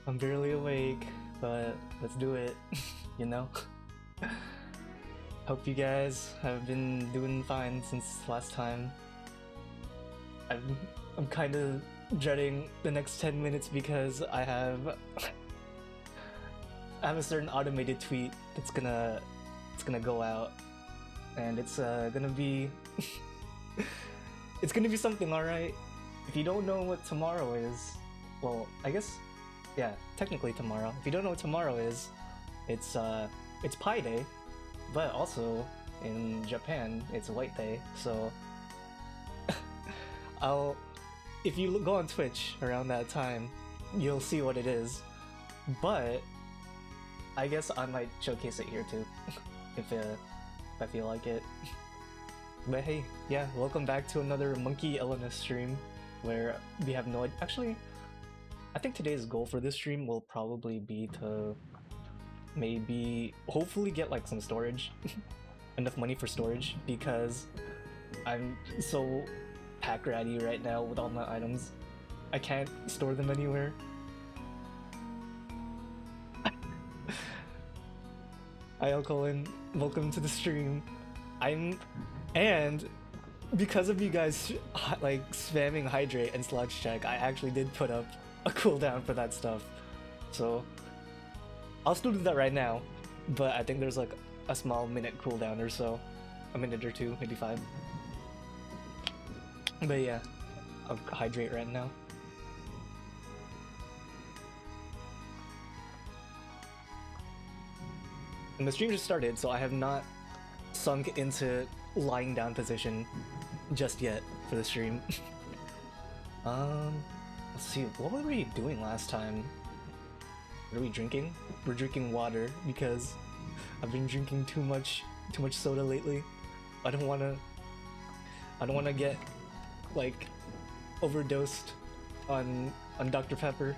I'm barely awake, but let's do it, you know? Hope you guys have been doing fine since last time. I'm kind of dreading the next 10 minutes because I have a certain automated tweet that's gonna go out, and it's gonna be it's gonna be something, alright? If you don't know what tomorrow is, well, I guess, yeah, technically tomorrow. If you don't know what tomorrow is, it's Pi Day, but also in Japan it's White Day. So if you go on Twitch around that time, you'll see what it is. But I guess I might showcase it here too, if I feel like it. But hey, yeah, welcome back to another Monkey Elona stream, where we have no idea. Actually, I think today's goal for this stream will probably be to maybe, hopefully get like some storage, enough money for storage, because I'm so pack ratty right now with all my items. I can't store them anywhere. Hi Colin, welcome to the stream. And because of you guys like spamming hydrate and sludge check, I actually did put up a cooldown for that stuff. So I'll still do that right now, but I think there's like a small minute cooldown or so. A minute or two, maybe 5. But yeah, I'll hydrate right now. And the stream just started, so I have not sunk into lying down position just yet for the stream. Let's see, what were we doing last time? What are we drinking? We're drinking water because I've been drinking too much soda lately. I don't wanna get like overdosed on Dr. Pepper.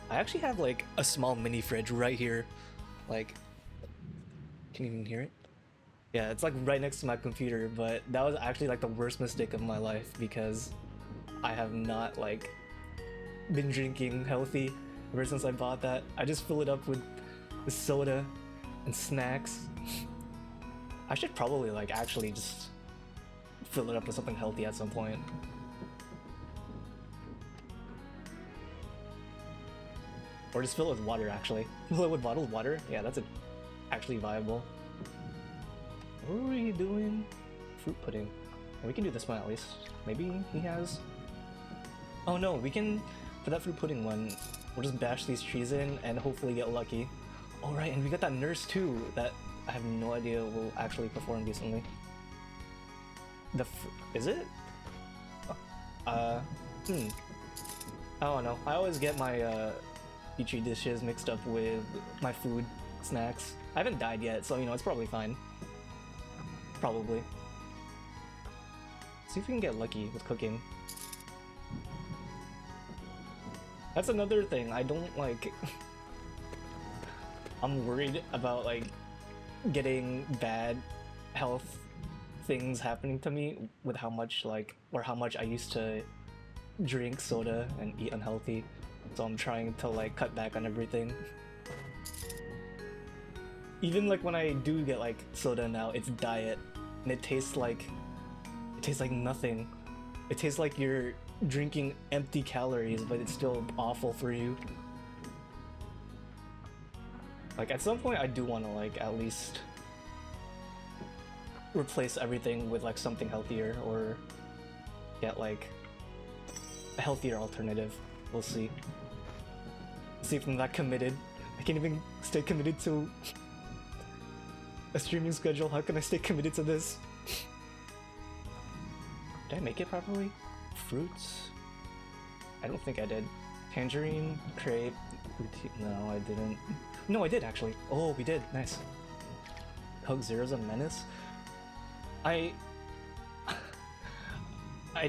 I actually have like a small mini fridge right here. Like, can you even hear it? Yeah, it's like right next to my computer, but that was actually like the worst mistake of my life because I have not like been drinking healthy ever since I bought that. I just fill it up with soda and snacks. I should probably like actually just fill it up with something healthy at some point. Or just fill it with water, actually. Fill it with bottled water? Yeah, that's actually viable. What were we doing? Fruit pudding. We can do this one at least. Maybe he has... Oh no, we can... For that fruit pudding one, we'll just bash these trees in and hopefully get lucky. Oh right, and we got that nurse too, that I have no idea will actually perform decently. Is it? I don't know. I always get my petri dishes mixed up with my food, snacks. I haven't died yet, so you know, it's probably fine. Probably. See if we can get lucky with cooking. That's another thing, I don't like... I'm worried about like getting bad health things happening to me with how much like, or how much I used to drink soda and eat unhealthy. So I'm trying to like cut back on everything. Even like when I do get like soda now, it's diet, and it tastes like nothing. It tastes like you're drinking empty calories, but it's still awful for you. Like at some point I do want to like at least replace everything with like something healthier, or get like a healthier alternative. We'll see. See if I'm that committed. I can't even stay committed to a streaming schedule. How can I stay committed to this? Did I make it properly? Fruits? I don't think I did. Tangerine, crepe, no I didn't. No I did actually. Oh, we did, nice. Coke Zero's a menace? I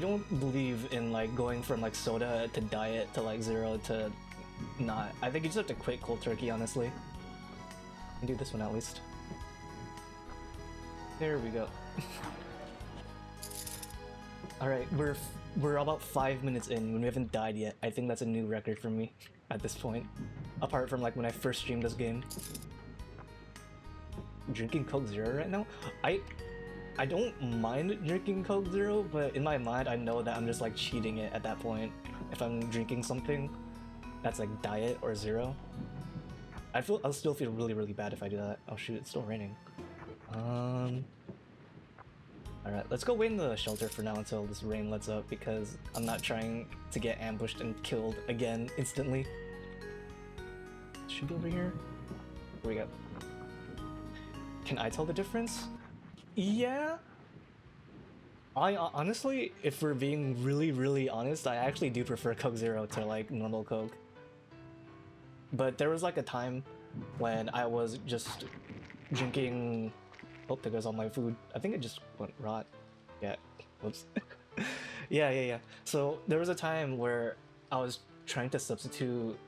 don't believe in like going from like soda to diet to like zero to not. I think you just have to quit cold turkey, honestly. And do this one at least. There we go. Alright, we're we're about 5 minutes in when we haven't died yet. I think that's a new record for me at this point. Apart from like when I first streamed this game. Drinking Coke Zero right now? I don't mind drinking Coke Zero, but in my mind I know that I'm just like cheating it at that point. If I'm drinking something that's like diet or zero. I'll still feel really bad if I do that. Oh shoot, it's still raining. Alright, let's go wait in the shelter for now until this rain lets up because I'm not trying to get ambushed and killed again instantly. Should be over here. Here we go. Can I tell the difference? Yeah. I honestly, if we're being really honest, I actually do prefer Coke Zero to like normal Coke. But there was like a time when I was just drinking. Oh, there goes all my food. I think it just went rot. Yeah. Whoops. Yeah. So there was a time where I was trying to substitute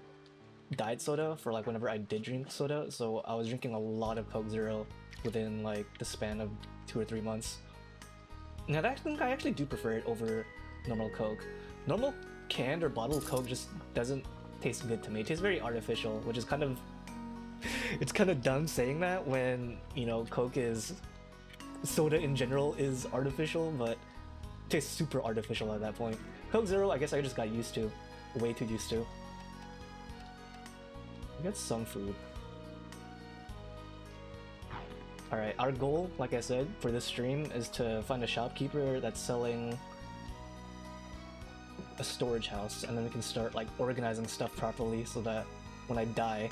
diet soda for like whenever I did drink soda. So I was drinking a lot of Coke Zero within like the span of 2 or 3 months. And I think I actually do prefer it over normal Coke. Normal canned or bottled Coke just doesn't taste good to me. It tastes very artificial, which is kind of it's kind of dumb saying that when, you know, Coke is soda in general is artificial, but it tastes super artificial at that point. Coke Zero, I guess I just got used to. Way too used to. We got some food. Alright, our goal, like I said, for this stream is to find a shopkeeper that's selling a storage house, and then we can start like organizing stuff properly so that when I die,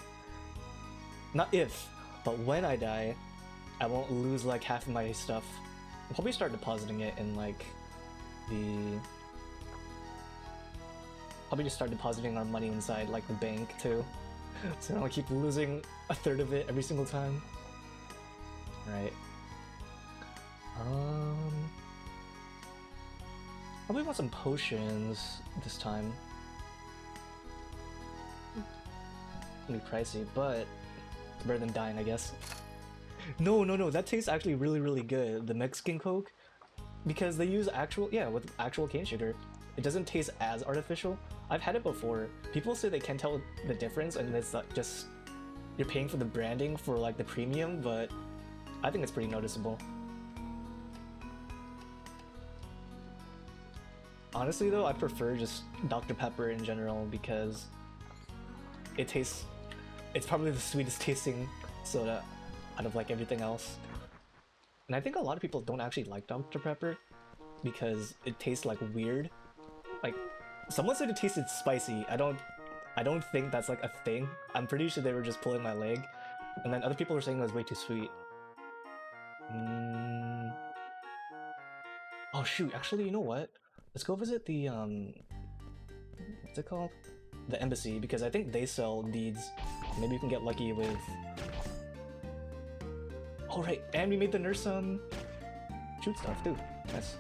not if, but when I die, I won't lose like half of my stuff. I'll probably start depositing it in like the... Probably just start depositing our money inside like the bank too. So I don't keep losing a third of it every single time. Right. Probably want some potions this time. It'll be pricey, but it's better than dying, I guess. No, that tastes actually really good. The Mexican Coke, because they use actual, yeah, with actual cane sugar. It doesn't taste as artificial. I've had it before. People say they can't tell the difference, and it's just you're paying for the branding for like the premium, but I think it's pretty noticeable. Honestly though, I prefer just Dr. Pepper in general because it's probably the sweetest tasting soda out of like everything else. And I think a lot of people don't actually like Dr. Pepper because it tastes like weird. Like, someone said it tasted spicy. I don't think that's like a thing. I'm pretty sure they were just pulling my leg. And then other people were saying it was way too sweet. Oh shoot, actually, you know what? Let's go visit the, what's it called? The embassy, because I think they sell deeds. Maybe we can get lucky with... Oh right, and we made the nurse, shoot stuff too. Nice.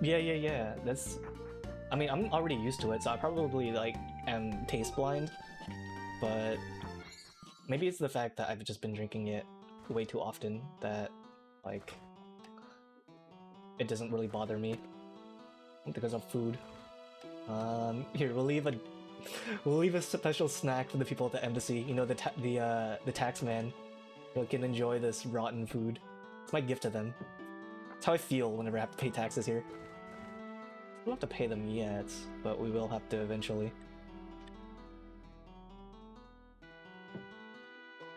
Yeah, that's... I mean, I'm already used to it, so I probably, like, am taste blind, but... Maybe it's the fact that I've just been drinking it way too often that, like, it doesn't really bother me because of food. Here, we'll leave a special snack for the people at the embassy. You know, the tax man. They can enjoy this rotten food. It's my gift to them. It's how I feel whenever I have to pay taxes here. We don't have to pay them yet, but we will have to eventually.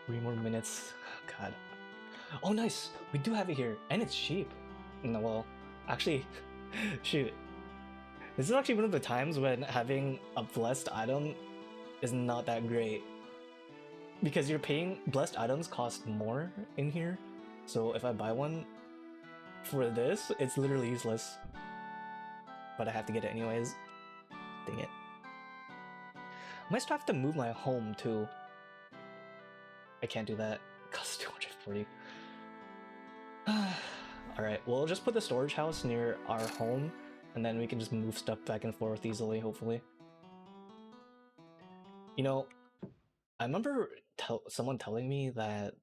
3 more minutes. God. Oh, nice! We do have it here, and it's cheap. No, well, actually, shoot. This is actually one of the times when having a blessed item is not that great. Because you're paying... Blessed items cost more in here, so if I buy one for this, it's literally useless. But I have to get it anyways. Dang it. I might still have to move my home, too. I can't do that. It costs 240. Alright, we'll just put the storage house near our home, and then we can just move stuff back and forth easily, hopefully. You know, I remember someone telling me that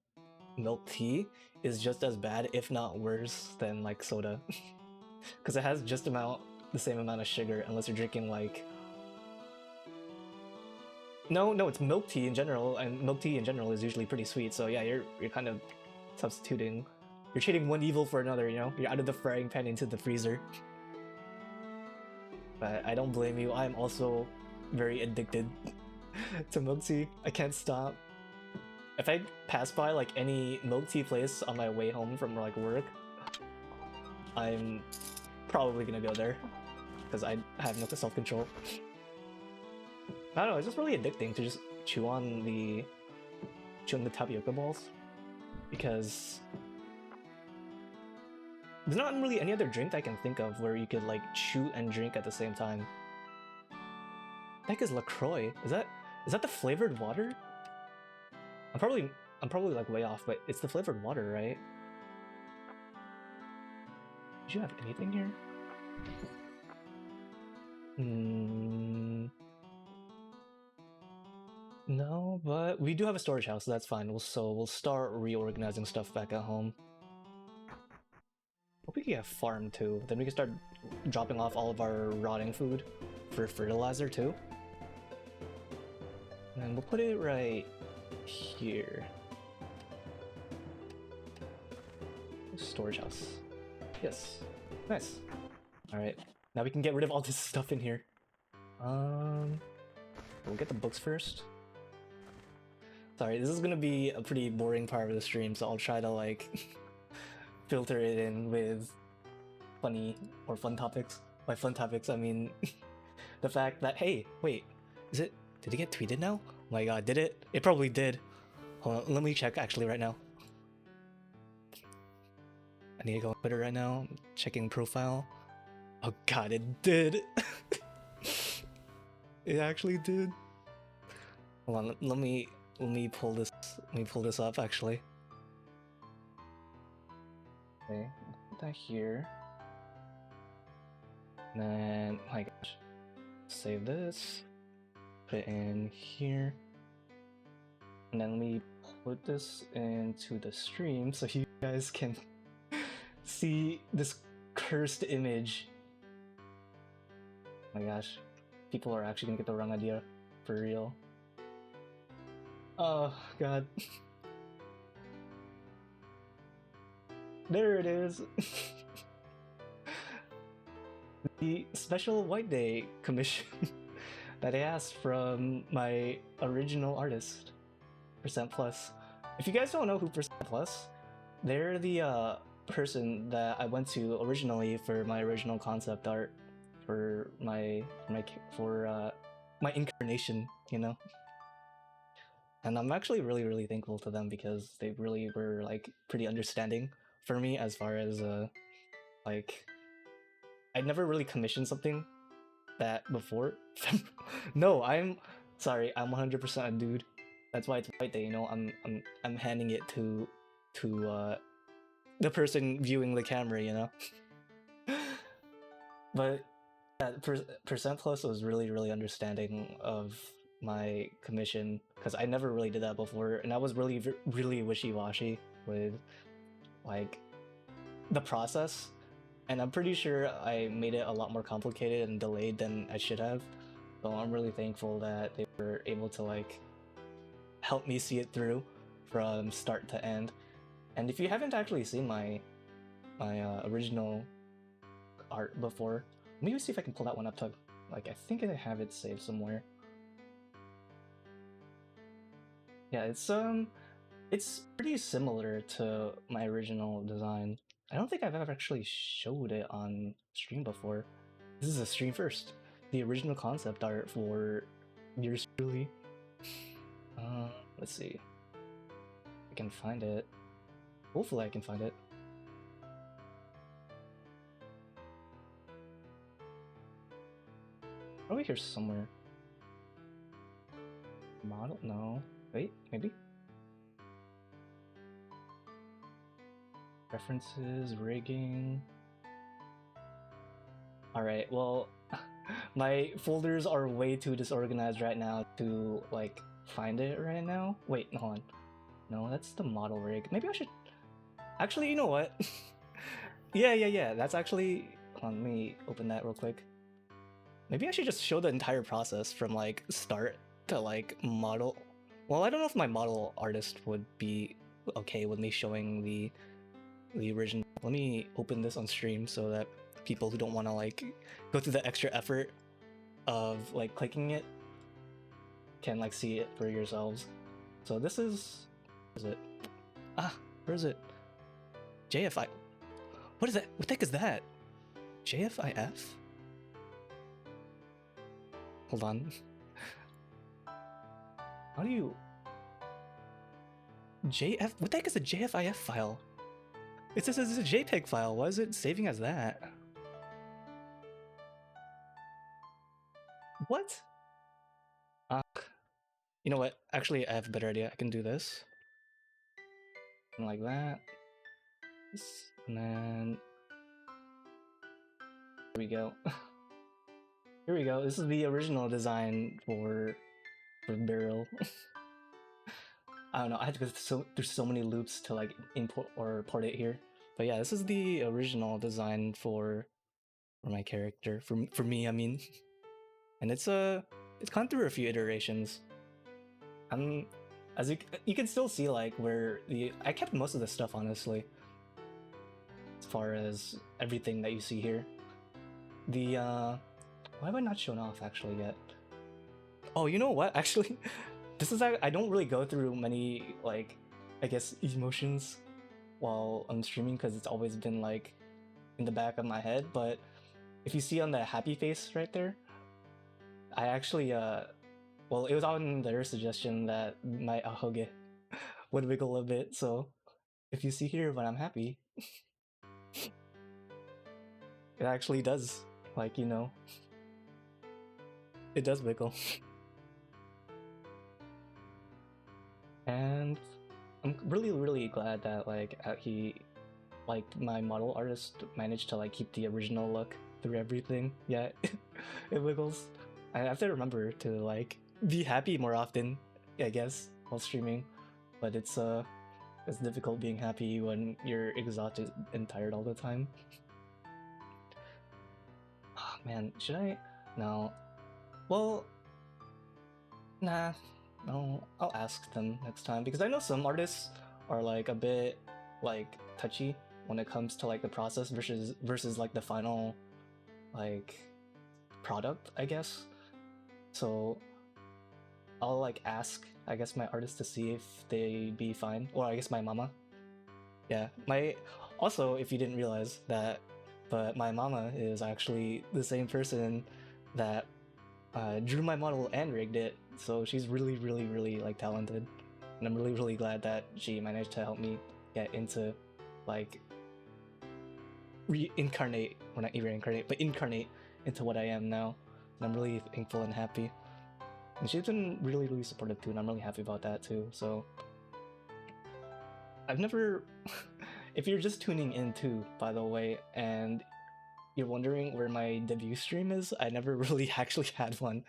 milk tea is just as bad, if not worse, than like soda, because it has just the same amount of sugar, unless you're drinking like. No, it's milk tea in general, and milk tea in general is usually pretty sweet. So yeah, you're kind of substituting. You're trading one evil for another. You know, you're out of the frying pan into the freezer. But I don't blame you. I'm also very addicted to milk tea. I can't stop. If I pass by like any milk tea place on my way home from like work, I'm probably gonna go there because I have no self-control. I don't know. It's just really addicting to just chew on the tapioca balls because there's not really any other drink I can think of where you could like chew and drink at the same time. The heck is LaCroix? Is that the flavored water? I'm probably like way off, but it's the flavored water, right? Did you have anything here? No, but we do have a storage house, so that's fine. We'll start reorganizing stuff back at home. Hope we can get a farm too. Then we can start dropping off all of our rotting food for fertilizer too. And we'll put it right here. Storage house. Yes. Nice. Alright. Now we can get rid of all this stuff in here. We'll get the books first. Sorry, this is gonna be a pretty boring part of the stream, so I'll try to like filter it in with funny or fun topics. By fun topics, I mean the fact that, hey, wait, did it get tweeted now? Oh my god, did it? It probably did. Hold on, let me check actually right now. I need to go on Twitter right now, checking profile. Oh god, it did! It actually did. Hold on, let me pull this up actually. Okay, put that here. And then, oh my gosh. Save this. Put it in here. And then let me put this into the stream so you guys can see this cursed image. Oh my gosh. People are actually gonna get the wrong idea. For real. Oh god. There it is. The special White Day commission that I asked from my original artist, Percent Plus. If you guys don't know who Percent Plus, they're the person that I went to originally for my original concept art for my incarnation, you know. And I'm actually really thankful to them because they really were like pretty understanding for me as far as like I'd never really commissioned something that before. No, I'm sorry, I'm 100% a dude. That's why it's White Day, you know. I'm handing it to the person viewing the camera, you know. But yeah, Percent Plus was really understanding of my commission because I never really did that before, and I was really wishy-washy with like the process, and I'm pretty sure I made it a lot more complicated and delayed than I should have. So I'm really thankful that they were able to like help me see it through from start to end. And if you haven't actually seen my original art before, maybe see if I can pull that one up to, like, I think I have it saved somewhere. Yeah, it's pretty similar to my original design. I don't think I've ever actually showed it on stream before. This is a stream first. The original concept art for yours truly. Let's see. I can find it. Hopefully I can find it. Probably here somewhere. Model? No. Wait, maybe? References, rigging. Alright, well, my folders are way too disorganized right now to, like, find it right now. Wait, hold on. No, that's the model rig. Maybe I should... Actually, you know what? Yeah. That's actually... Hold on, let me open that real quick. Maybe I should just show the entire process from like start to like model. Well, I don't know if my model artist would be okay with me showing the original. Let me open this on stream so that people who don't want to like go through the extra effort of like clicking it can like see it for yourselves. So this is... Where is it? Ah, where is it? JFI. What is that? What the heck is that? JFIF? Hold on. How do you... JF... What the heck is a JFIF file? It says it's a JPEG file. Why is it saving as that? What? You know what? Actually, I have a better idea. I can do this. And like that. And then... Here we go. Here we go. This is the original design for Barrel. I don't know. I had to go through so many loops to like import or port it here. But yeah, this is the original design for my character. For me, I mean. And it's gone through a few iterations. As you can still see like where I kept most of the stuff honestly. As far as everything that you see here. Why have I not shown off actually yet? Oh, you know what? Actually, this is I don't really go through many like I guess emotions while I'm streaming because it's always been like in the back of my head. But if you see on the happy face right there, I actually well, it was on their suggestion that my ahoge would wiggle a bit. So if you see here when I'm happy, it actually does. Like, you know, it does wiggle. And I'm really glad that like my model artist managed to like keep the original look through everything. Yeah, it wiggles. I have to remember to like be happy more often, I guess, while streaming. But it's difficult being happy when you're exhausted and tired all the time. Oh man, should I? No. Well, nah. No, I'll ask them next time because I know some artists are like a bit like touchy when it comes to like the process versus like the final like product, I guess. So I'll like ask I guess my artist to see if they be fine, or I guess my mama. Yeah, also if you didn't realize that, but my mama is actually the same person that drew my model and rigged it, so she's really like talented, and I'm really glad that she managed to help me get into like reincarnate, or not reincarnate, but incarnate into what I am now, and I'm really thankful and happy. And she's been really supportive too, and I'm really happy about that too. So I've never if you're just tuning in too, by the way, and you're wondering where my debut stream is, I never really actually had one.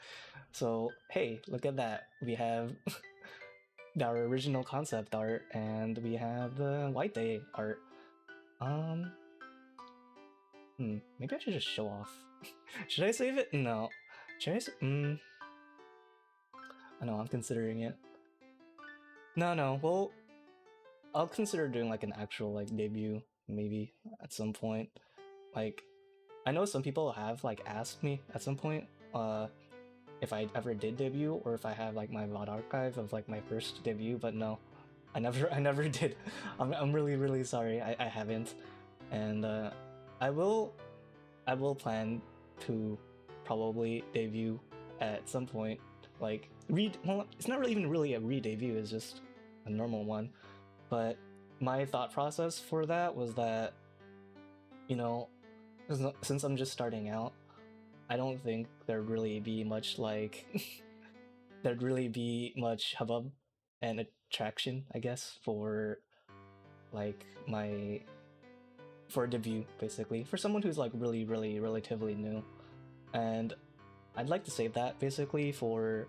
So hey, look at that. We have our original concept art, and we have the White Day art. Maybe I should just show off. Should I save it? No. Should I? I know, I'm considering it. No. Well, I'll consider doing like an actual like debut maybe at some point. Like, I know some people have like asked me at some point if I ever did debut or if I have like my VOD archive of like my first debut, but no, I never did. I'm really sorry. I haven't, and I will plan to probably debut at some point. Like well, it's not really even really a re-debut. It's just a normal one. But my thought process for that was that, you know, since I'm just starting out, I don't think there'd really be much like there'd really be much hubbub and attraction, I guess, for like for a debut, basically, for someone who's like really relatively new. And I'd like to save that basically for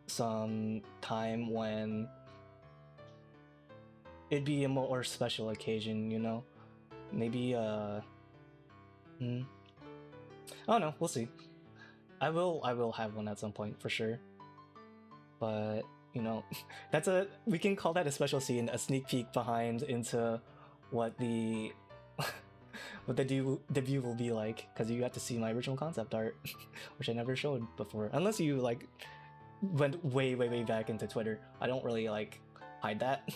some time when it'd be a more special occasion, you know? Maybe I don't know, we'll see. I will have one at some point for sure. But you know, we can call that a special scene, a sneak peek behind into what the what the debut will be like, because you got to see my original concept art, which I never showed before, unless you like went way back into Twitter. I don't really like hide that.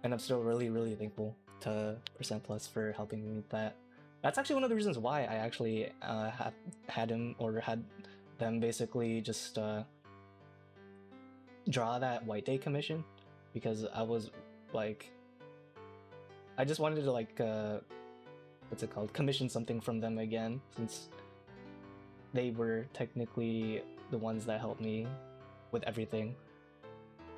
And I'm still really thankful to Percent Plus for helping me with that. That's actually one of the reasons why I actually had them basically just draw that White Day commission, because I was like, I just wanted to like what's it called, commission something from them again, since they were technically the ones that helped me with everything,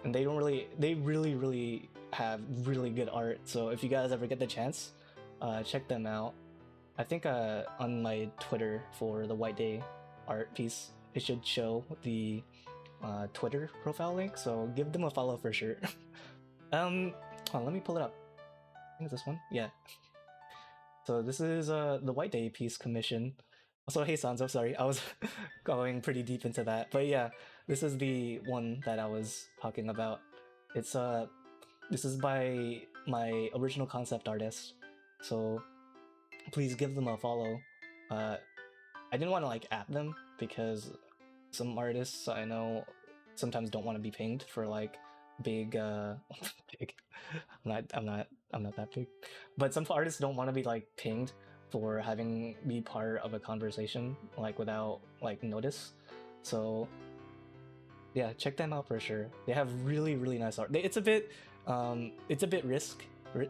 and they really have really good art. So if you guys ever get the chance, check them out. I think on my Twitter for the White Day art piece, it should show the Twitter profile link, so give them a follow for sure. Hold on, let me pull it up. I think it's this one. Yeah. So this is the White Day piece commission. Also, hey Sanzo, sorry, I was going pretty deep into that. But yeah, this is the one that I was talking about. It's this is by my original concept artist, so please give them a follow. I didn't want to like at them, because some artists I know sometimes don't want to be pinged for like big big. I'm not that big, but some artists don't want to be like pinged for having be part of a conversation like without like notice. So yeah, check them out for sure. They have really nice art. It's a bit risky. Am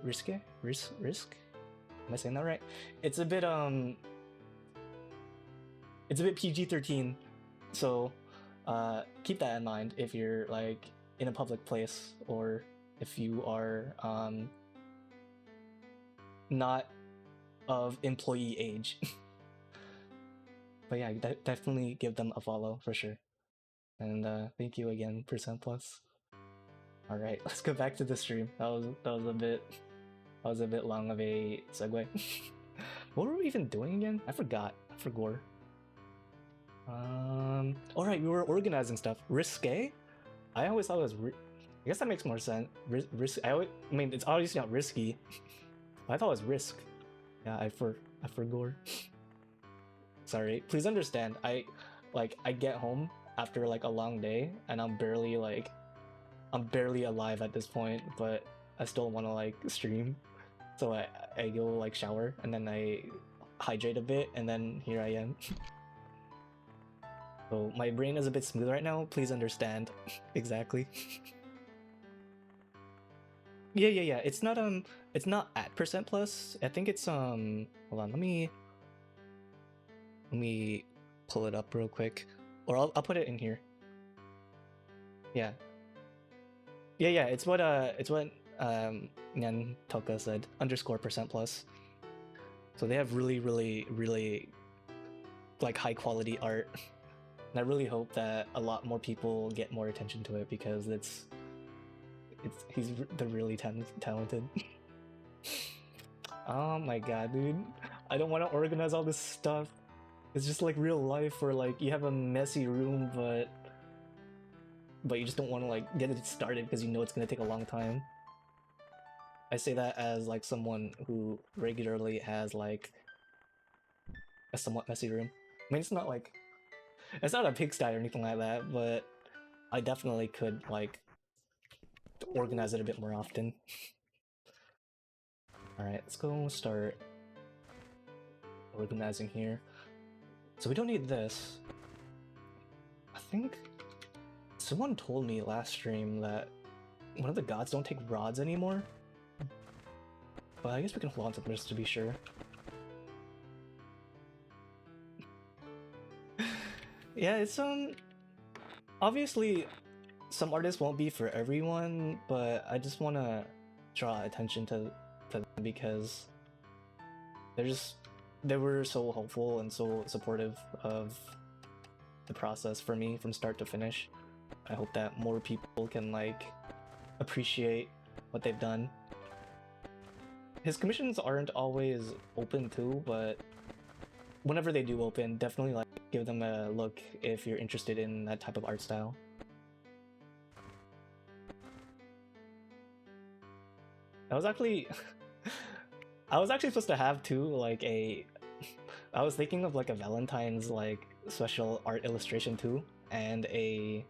I saying that right? It's a bit PG-13, so keep that in mind if you're like in a public place, or if you are not of employee age. But yeah, definitely give them a follow for sure. And thank you again, Percent Plus. All right, let's go back to the stream. That was a bit long of a segue. What were we even doing again? I forgot. I forgot. All right, we were organizing stuff. Risque? I always thought it was. I guess that makes more sense. Risk. I mean, it's obviously not risky. I thought it was risk. Yeah, I forgot. Sorry. Please understand. I get home after like a long day, and I'm barely alive at this point, but I still want to like stream. So I go like shower, and then I hydrate a bit, and then here I am. So my brain is a bit smooth right now. Please understand. Exactly. Yeah. It's not at Percent Plus. I think it's hold on. Let me pull it up real quick, or I'll put it in here. Yeah. It's what Nyan Toka said. _Percent Plus. So they have really like high quality art. And I really hope that a lot more people get more attention to it, because they're really talented. Oh my god, dude. I don't want to organize all this stuff. It's just like real life, where like you have a messy room, but you just don't want to like get it started because you know it's gonna take a long time. I say that as like someone who regularly has like a somewhat messy room. I mean, it's not a pigsty or anything like that, but I definitely could like organize it a bit more often. Alright, let's go start organizing here. So we don't need this. I think someone told me last stream that one of the gods don't take rods anymore. But I guess we can hold on to this to be sure. Yeah, it's obviously some artists won't be for everyone, but I just want to draw attention to them, because they were so helpful and so supportive of the process for me from start to finish. I hope that more people can like appreciate what they've done. His commissions aren't always open too, but whenever they do open, definitely like give them a look if you're interested in that type of art style. I was actually I was actually supposed to have too like a I was thinking of like a Valentine's like special art illustration too, and a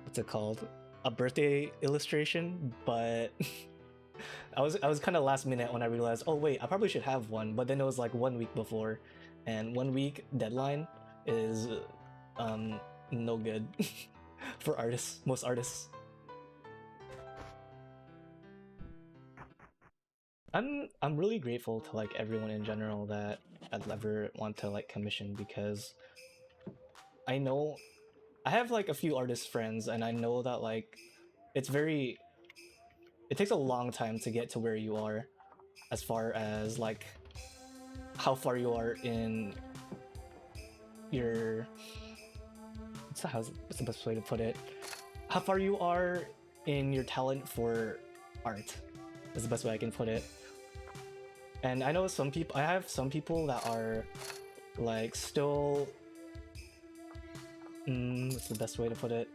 what's it called? A birthday illustration, but I was kind of last minute when I realized, oh wait, I probably should have one, but then it was like 1 week before, and 1 week deadline is no good for artists, most artists. I'm really grateful to like everyone in general that I'd ever want to like commission, because I know I have like a few artist friends, and I know that like it's very it takes a long time to get to where you are, as far as like how far you are in your what's the best way to put it? How far you are in your talent for art is the best way I can put it. And I know some people, I have some people that are like still, what's the best way to put it?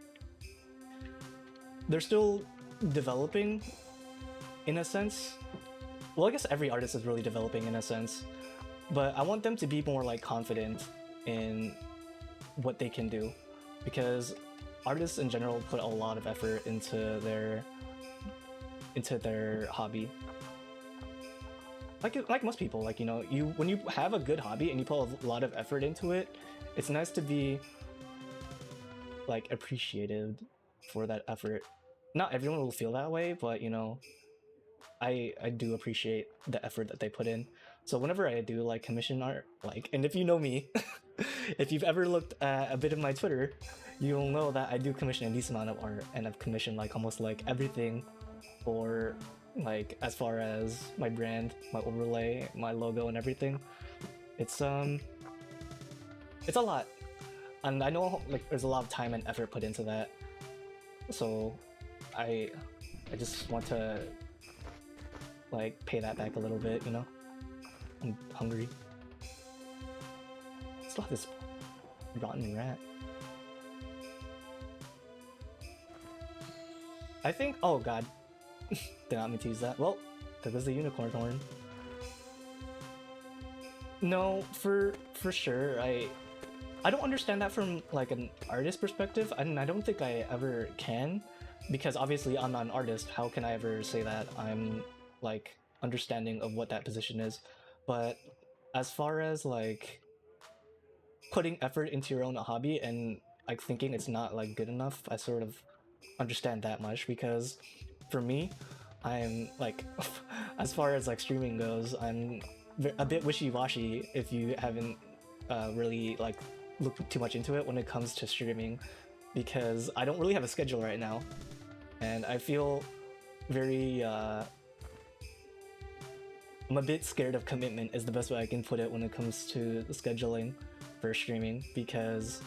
They're still developing in a sense. Well, I guess every artist is really developing in a sense, but I want them to be more like confident in what they can do, because artists in general put a lot of effort into their hobby. Like most people, like, you know, when you have a good hobby and you put a lot of effort into it, it's nice to be like appreciated for that effort. Not everyone will feel that way, but you know, I do appreciate the effort that they put in. So whenever I do like commission art, like, and if you know me, if you've ever looked at a bit of my Twitter, you'll know that I do commission a decent amount of art, and I've commissioned like almost like everything for like as far as my brand, my overlay, my logo, and everything. It's a lot, and I know like there's a lot of time and effort put into that. So I just want to like pay that back a little bit, you know? I'm hungry. Still have this rotten rat. I think, oh god. Did not mean to use that. Well, there goes the unicorn horn. No, for sure, I don't understand that from like an artist perspective, and I don't think I ever can, because obviously I'm not an artist. How can I ever say that I'm like understanding of what that position is? But as far as like putting effort into your own hobby and like thinking it's not like good enough, I sort of understand that much, because for me, I'm like as far as like streaming goes, I'm a bit wishy-washy if you haven't really like looked too much into it when it comes to streaming, because I don't really have a schedule right now, and I feel very I'm a bit scared of commitment is the best way I can put it when it comes to scheduling for streaming, because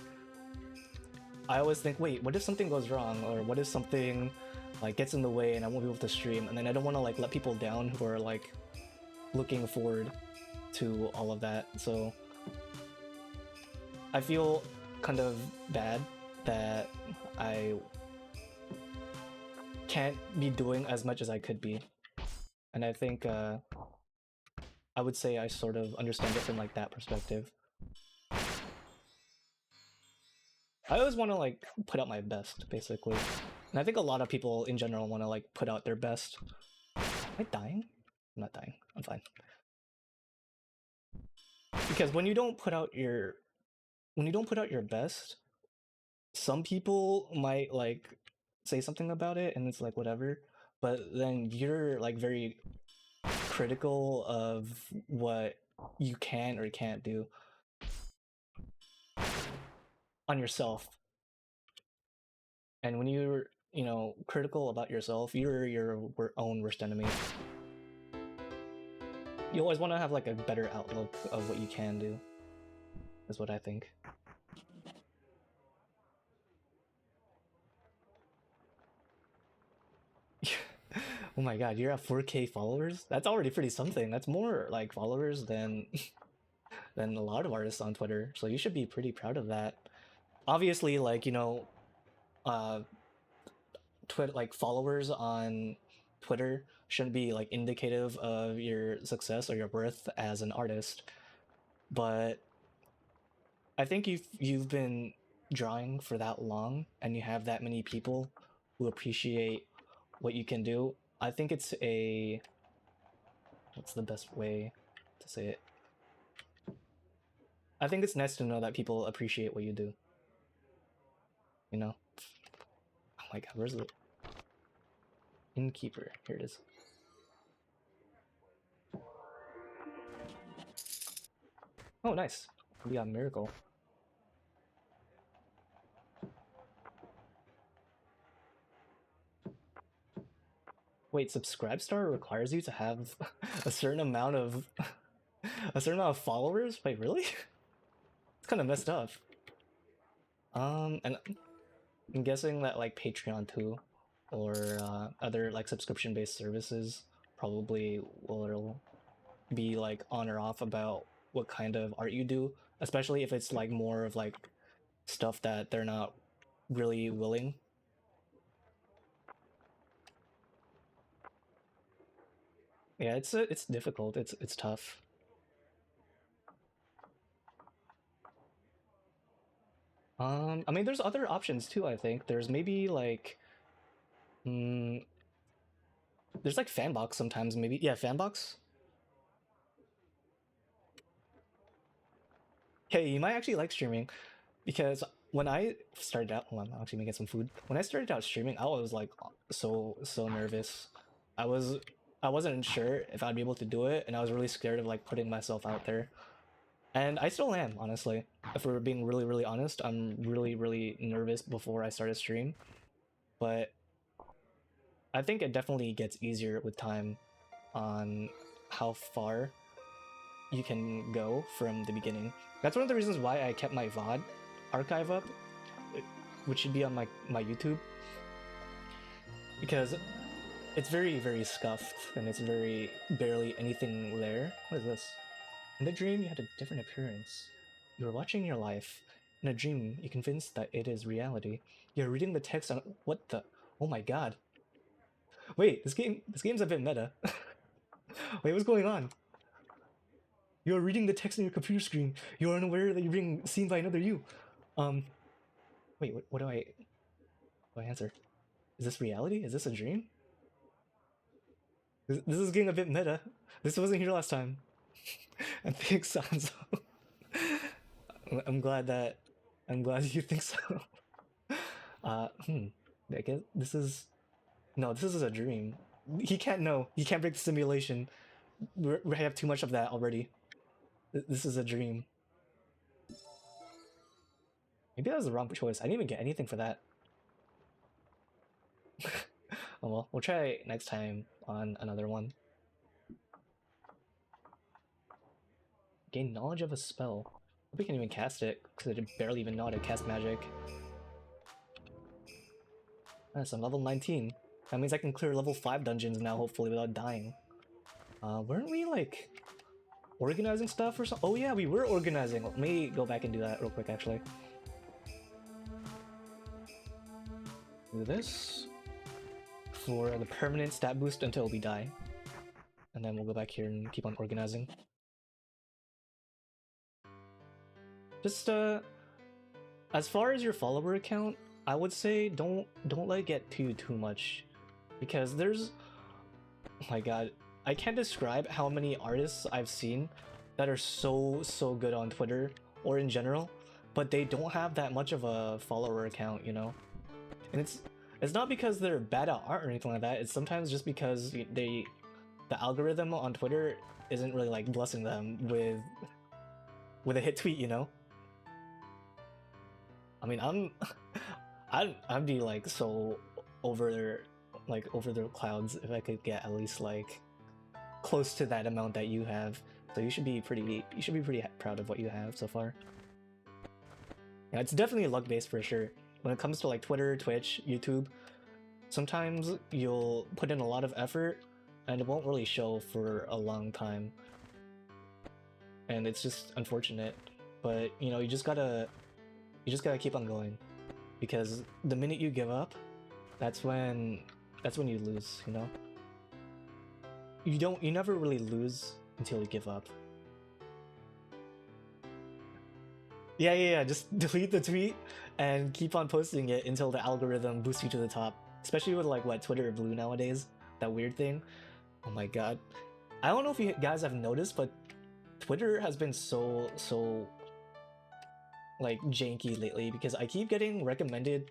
I always think, wait, what if something goes wrong, or what if something like gets in the way and I won't be able to stream, and then I don't want to like let people down who are like looking forward to all of that. So I feel kind of bad that I can't be doing as much as I could be, and I think I would say I sort of understand it from like that perspective. I always want to like put out my best, basically, and I think a lot of people in general want to like put out their best. Am I dying? I'm not dying. I'm fine. Because when you don't put out your best, some people might like say something about it, and it's like whatever. But then you're like very critical of what you can or can't do on yourself. And when you're, you know, critical about yourself, you're your own worst enemy. You always want to have like a better outlook of what you can do, is what I think. Oh my god, you're at 4K followers? That's already pretty something. That's more like followers than than a lot of artists on Twitter. So you should be pretty proud of that. Obviously, like, you know, uh Twitter like followers on Twitter shouldn't be like indicative of your success or your worth as an artist. But I think you've been drawing for that long and you have that many people who appreciate what you can do. I think it's a what's the best way to say it? I think it's nice to know that people appreciate what you do. You know? Oh my god, where's the innkeeper? Here it is. Oh, nice. We got miracle. Wait, subscribe star requires you to have a certain amount of a certain amount of followers? Wait, really? It's kind of messed up. And I'm guessing that like Patreon too, or other like subscription-based services probably will be like on or off about what kind of art you do, especially if it's like more of like stuff that they're not really willing. Yeah, it's difficult. It's tough. I mean, there's other options too. I think there's maybe like, mm, there's like Fanbox sometimes. Maybe yeah, Fanbox. Hey, you might actually like streaming because when I started out, hold on, I'm actually making some food. When I started out streaming, I was like so nervous. I was I wasn't sure if I'd be able to do it, and I was really scared of like putting myself out there. And I still am, honestly. If we're being really honest, I'm really nervous before I start a stream. But I think it definitely gets easier with time on how far you can go from the beginning. That's one of the reasons why I kept my VOD archive up, which should be on my YouTube, because it's very scuffed and it's very barely anything there. What is this? In the dream, you had a different appearance. You were watching your life. In a dream, you're convinced that it is reality. You're reading the text on what the? Oh my god! Wait, this game's a bit meta. Wait, what's going on? You're reading the text on your computer screen. You're unaware that you're being seen by another you. Um, wait, what do I answer? Is this reality? Is this a dream? This is getting a bit meta. This wasn't here last time. I think Sanzo. I'm glad you think so. I guess this is no, this is a dream. He can't know. He can't break the simulation. We have too much of that already. This is a dream. Maybe that was the wrong choice. I didn't even get anything for that. Oh well, we'll try next time on another one. Gain knowledge of a spell. We can even cast it, because I barely even know how to cast magic. Nice, I'm level 19. That means I can clear level 5 dungeons now, hopefully, without dying. Weren't we, like, organizing stuff or something? Oh yeah, we were organizing. Let me go back and do that real quick, actually. Do this for the permanent stat boost until we die. And then we'll go back here and keep on organizing. Just, as far as your follower account, I would say don't let it get too much. Because there's... Oh my god. I can't describe how many artists I've seen that are so good on Twitter or in general, but they don't have that much of a follower account, you know? And it's not because they're bad at art or anything like that, it's sometimes just because the algorithm on Twitter isn't really like blessing them with a hit tweet, you know? I mean, I'd be like so over the clouds if I could get at least like close to that amount that you have. So you should be pretty proud of what you have so far. Yeah, it's definitely luck based for sure. When it comes to like Twitter, Twitch, YouTube, sometimes you'll put in a lot of effort and it won't really show for a long time. And it's just unfortunate. But you know, you just gotta keep on going. Because the minute you give up, that's when you lose, you know? You never really lose until you give up. Yeah, just delete the tweet and keep on posting it until the algorithm boosts you to the top. Especially with like what Twitter Blue nowadays, that weird thing. Oh my god. I don't know if you guys have noticed, but Twitter has been so like janky lately because I keep getting recommended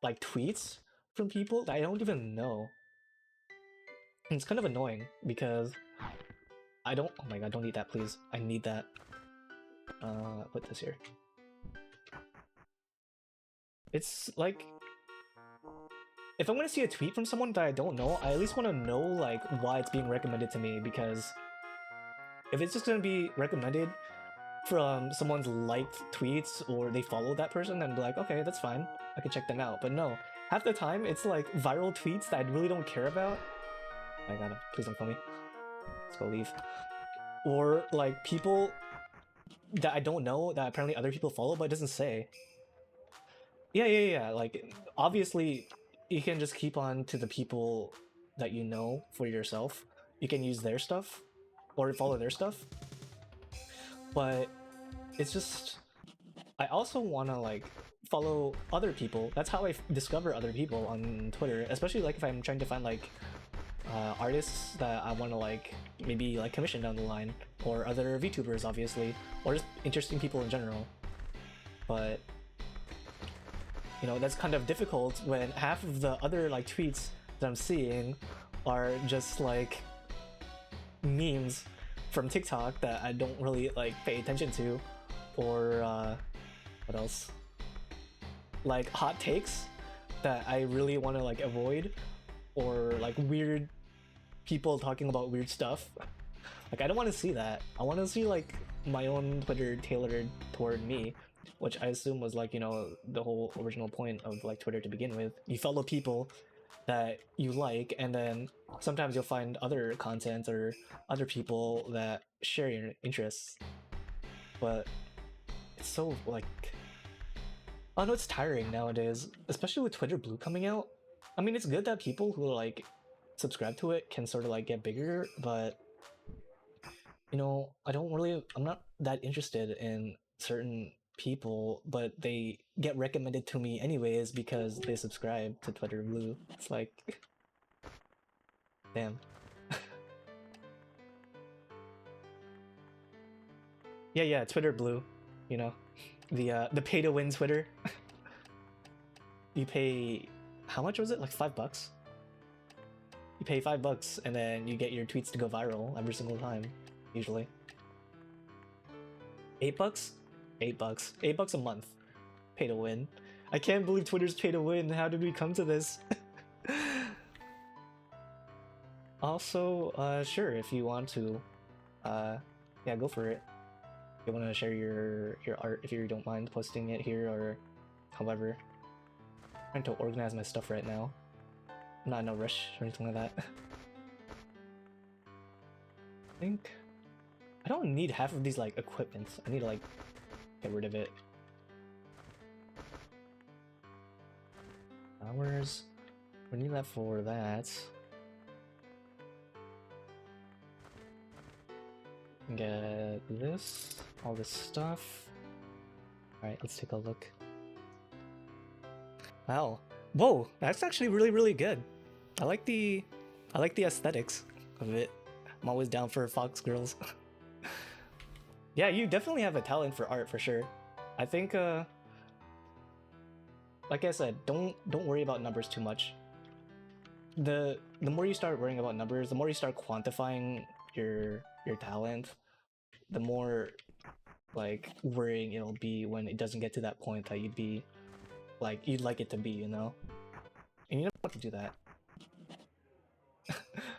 like tweets from people that I don't even know. And it's kind of annoying because I don't. Oh my god, don't eat that, please. I need that. Put this here. It's like, if I'm gonna see a tweet from someone that I don't know, I at least want to know like why it's being recommended to me, because if it's just gonna be recommended from someone's liked tweets or they follow that person, then be like, okay, that's fine, I can check them out. But no, half the time it's like viral tweets that I really don't care about. Oh my god, please don't kill me. Let's go leave. Or like people that I don't know that apparently other people follow, but it doesn't say. Yeah. Like, obviously, you can just keep on to the people that you know for yourself. You can use their stuff or follow their stuff. But it's just, I also want to like follow other people. That's how I discover other people on Twitter, especially like if I'm trying to find like artists that I want to like maybe like commission down the line, or other VTubers obviously, or just interesting people in general. But you know, that's kind of difficult when half of the other like tweets that I'm seeing are just like memes from TikTok that I don't really like pay attention to, or what else? Like hot takes that I really want to like avoid, or like weird people talking about weird stuff. Like, I don't want to see that. I want to see like my own Twitter tailored toward me, which I assume was like, you know, the whole original point of like Twitter to begin with. You follow people that you like, and then sometimes you'll find other content or other people that share your interests. But it's so like, oh no, it's tiring nowadays, especially with Twitter Blue coming out. I mean, it's good that people who like subscribe to it can sort of like get bigger, but you know, I'm not that interested in certain people, but they get recommended to me anyways because they subscribe to Twitter Blue. It's like, damn. Yeah, Twitter Blue, you know, the pay to win Twitter. You pay, how much was it? Like $5? You pay $5 and then you get your tweets to go viral every single time, usually. $8? $8 a month. Pay to win. I can't believe Twitter's pay to win. How did we come to this? Also, sure, if you want to, yeah, go for it. You want to share your art if you don't mind posting it here, or however. I'm trying to organize my stuff right now. I'm not in a rush or anything like that. I think I don't need half of these like equipment. I need to like get rid of it. Hours. We need that for that. Get this, all this stuff. Alright, let's take a look. Wow. Whoa, that's actually really good. I like the aesthetics of it. I'm always down for Fox Girls. Yeah, you definitely have a talent for art for sure. I think like I said, don't worry about numbers too much. The more you start worrying about numbers, the more you start quantifying your talent, the more like worrying it'll be when it doesn't get to that point that you'd like it to be, you know? And you don't have to do that.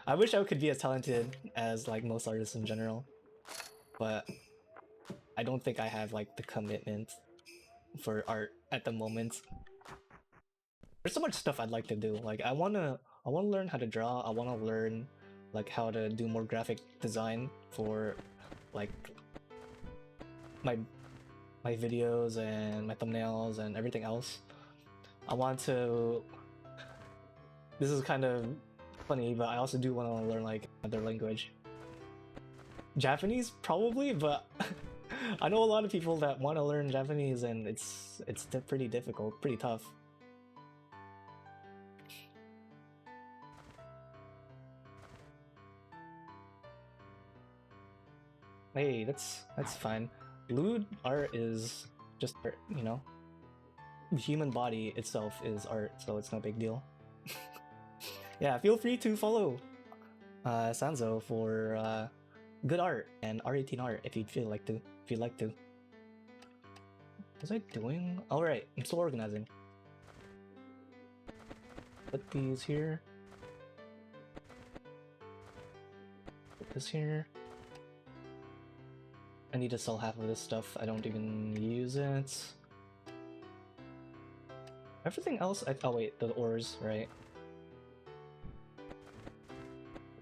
I wish I could be as talented as like most artists in general, but I don't think I have like the commitment for art at the moment. There's so much stuff I'd like to do. Like I wanna learn how to draw. I wanna learn like how to do more graphic design for like my videos and my thumbnails and everything else. I want to. This is kind of funny, but I also do want to learn like another language. Japanese probably, but I know a lot of people that want to learn Japanese, and it's pretty difficult, pretty tough. Hey, that's fine. Blue art is just art, you know. The human body itself is art, so it's no big deal. Yeah, feel free to follow Sanzo for good art and R18 art if you'd feel like to. If you'd like to. What was I doing? All right, I'm still organizing. Put these here. Put this here. I need to sell half of this stuff. I don't even use it. Everything else, oh wait, the ores, right?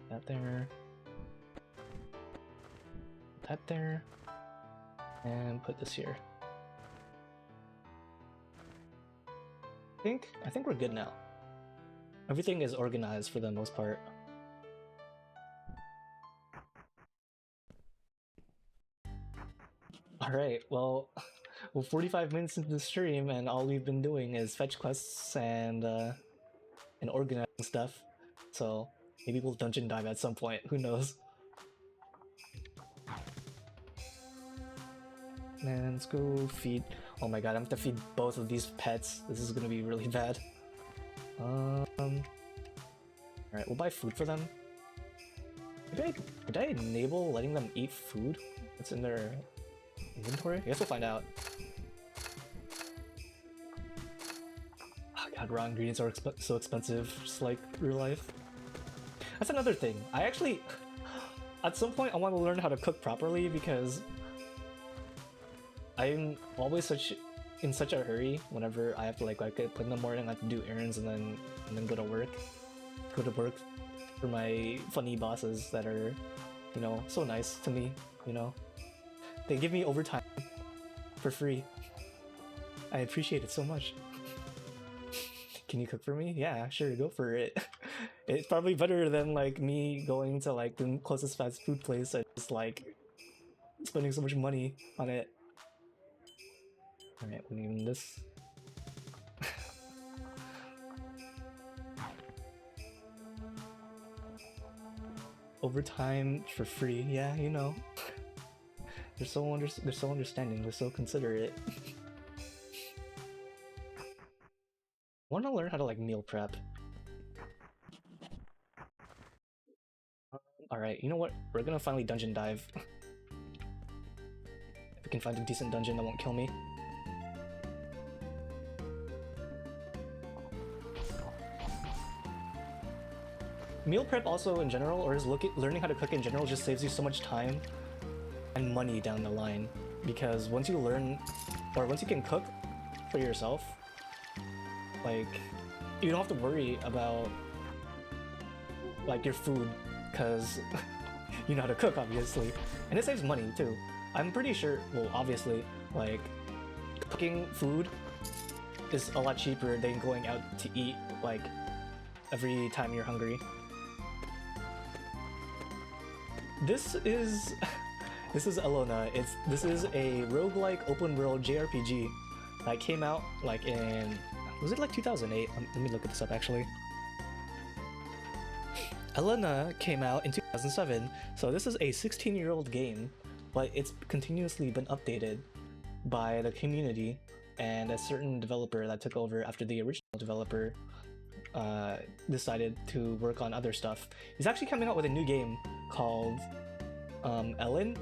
Put that there. Put that there. And put this here. I think we're good now. Everything is organized for the most part. Alright, well, 45 minutes into the stream and all we've been doing is fetch quests and organizing stuff. So maybe we'll dungeon dive at some point, who knows? Man, let's go feed. Oh my god, I'm gonna have to feed both of these pets. This is gonna be really bad. Alright, we'll buy food for them. Did I enable letting them eat food? It's in their inventory? I guess we'll find out. Oh god, raw ingredients are so expensive, just like real life. That's another thing. I actually, at some point I want to learn how to cook properly because I'm always in such a hurry whenever I have to like get put in the morning, I have to do errands and then go to work. Go to work for my funny bosses that are, you know, so nice to me, you know. They give me overtime for free. I appreciate it so much. Can you cook for me? Yeah, sure, go for it. It's probably better than like me going to like the closest fast food place and just like spending so much money on it. Alright, we need this. Overtime for free, yeah, you know. They're so understanding, they're so considerate. I want to learn how to like meal prep. Alright, you know what? We're gonna finally dungeon dive. If we can find a decent dungeon that won't kill me. Meal prep also in general, or is learning how to cook in general, just saves you so much time and money down the line. Because once you learn, or once you can cook for yourself, like, you don't have to worry about like your food, because you know how to cook, obviously. And it saves money too. I'm pretty sure, well, obviously, like, cooking food is a lot cheaper than going out to eat, like, every time you're hungry. This is Elona. This is a roguelike open world JRPG that came out like in, was it like 2008? Let me look at this up actually. Elona came out in 2007, so this is a 16-year-old game, but it's continuously been updated by the community and a certain developer that took over after the original developer decided to work on other stuff. He's actually coming out with a new game called Ellen,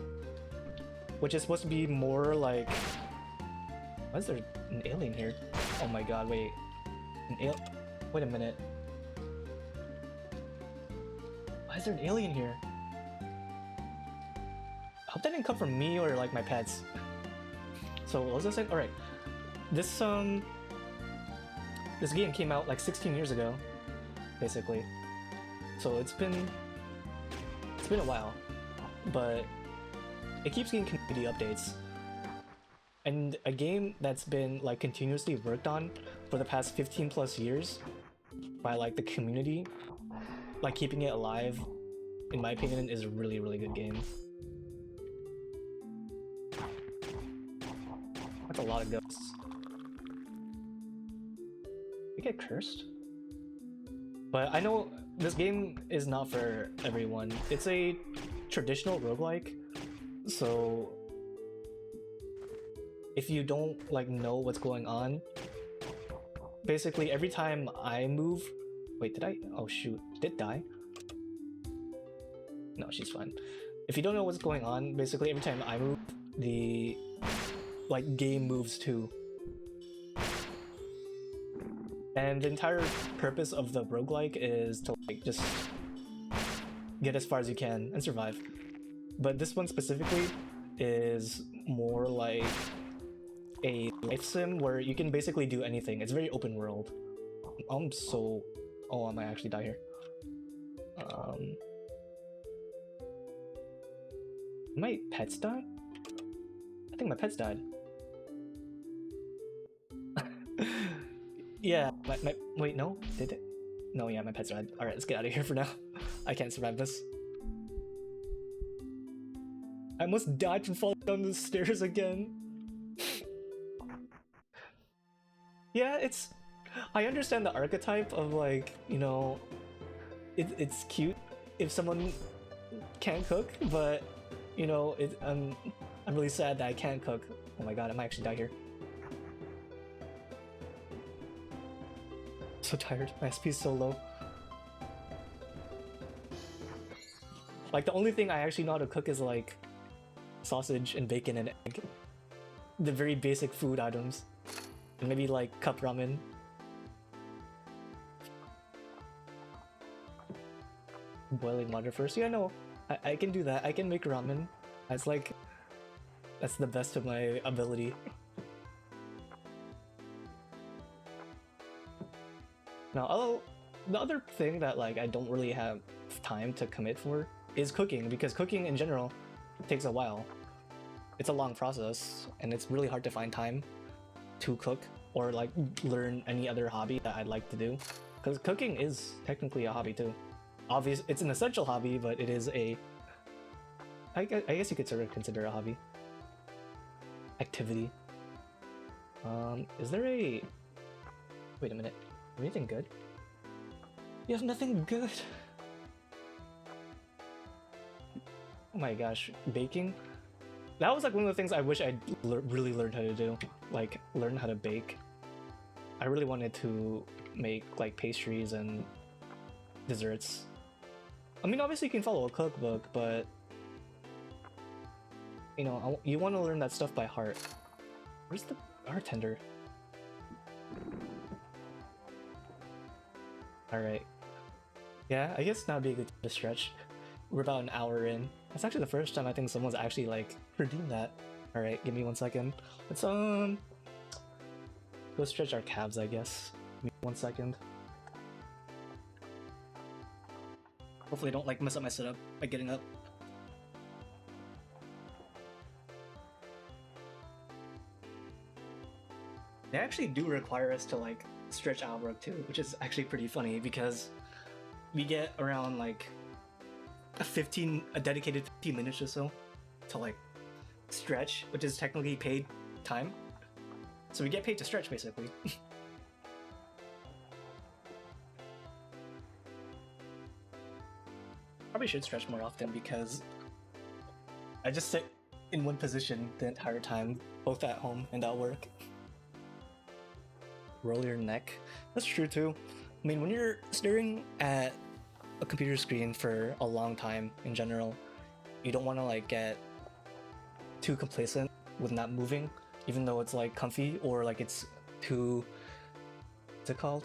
which is supposed to be more like... Why is there an alien here? Oh my god, wait. Wait a minute. Why is there an alien here? I hope that didn't come from me or like my pets. So what was I saying? Alright. This This game came out like 16 years ago, basically. So it's been a while, but it keeps getting community updates. And a game that's been like continuously worked on for the past 15 plus years by like the community, like keeping it alive, in my opinion, is a really, really good game. That's a lot of ghosts. We get cursed? But I know this game is not for everyone. It's a traditional roguelike, so if you don't like know what's going on, basically every time I move... Wait, did I? Oh shoot, did die? No, she's fine. If you don't know what's going on, basically every time I move, the like game moves too. And the entire purpose of the roguelike is to like just get as far as you can and survive. But this one specifically is more like a life sim where you can basically do anything. It's very open world. I'm so... Oh, I might actually die here. My pets die? I think my pets died. Yeah, my wait, no? Did it? No, yeah, my pets died. Alright, let's get out of here for now. I can't survive this. I almost died from falling down the stairs again. Yeah, it's... I understand the archetype of like, you know, it's cute if someone can't cook, but you know, I'm really sad that I can't cook. Oh my god, I might actually die here. So tired, my SP is so low. Like the only thing I actually know how to cook is like sausage and bacon and egg. The very basic food items. And maybe like cup ramen. Boiling water first. Yeah, no, I can do that. I can make ramen. That's like, that's the best of my ability. Now, the other thing that like I don't really have time to commit for is cooking, because cooking in general takes a while. It's a long process, and it's really hard to find time to cook or like learn any other hobby that I'd like to do, because cooking is technically a hobby too. Obviously, it's an essential hobby, but it is a... I guess you could sort of consider a hobby. Activity. Is there a... Wait a minute. Anything good? You have nothing good! Oh my gosh, baking? That was like one of the things I wish I'd really learned how to do. Like, learn how to bake. I really wanted to make like pastries and desserts. I mean, obviously you can follow a cookbook, but you know, you want to learn that stuff by heart. Where's the bartender? Alright. Yeah, I guess now would be a good time to stretch. We're about an hour in. That's actually the first time I think someone's actually like redeemed that. Alright, give me 1 second. Let's go stretch our calves, I guess. Give me 1 second. Hopefully I don't like mess up my setup by getting up. They actually do require us to like stretch our work too, which is actually pretty funny because we get around like a dedicated 15 minutes or so to like stretch, which is technically paid time. So we get paid to stretch basically. Probably should stretch more often because I just sit in one position the entire time, both at home and at work. Roll your neck. That's true too. I mean, when you're staring at a computer screen for a long time in general, you don't want to like get too complacent with not moving, even though it's like comfy or like it's too, what's it called?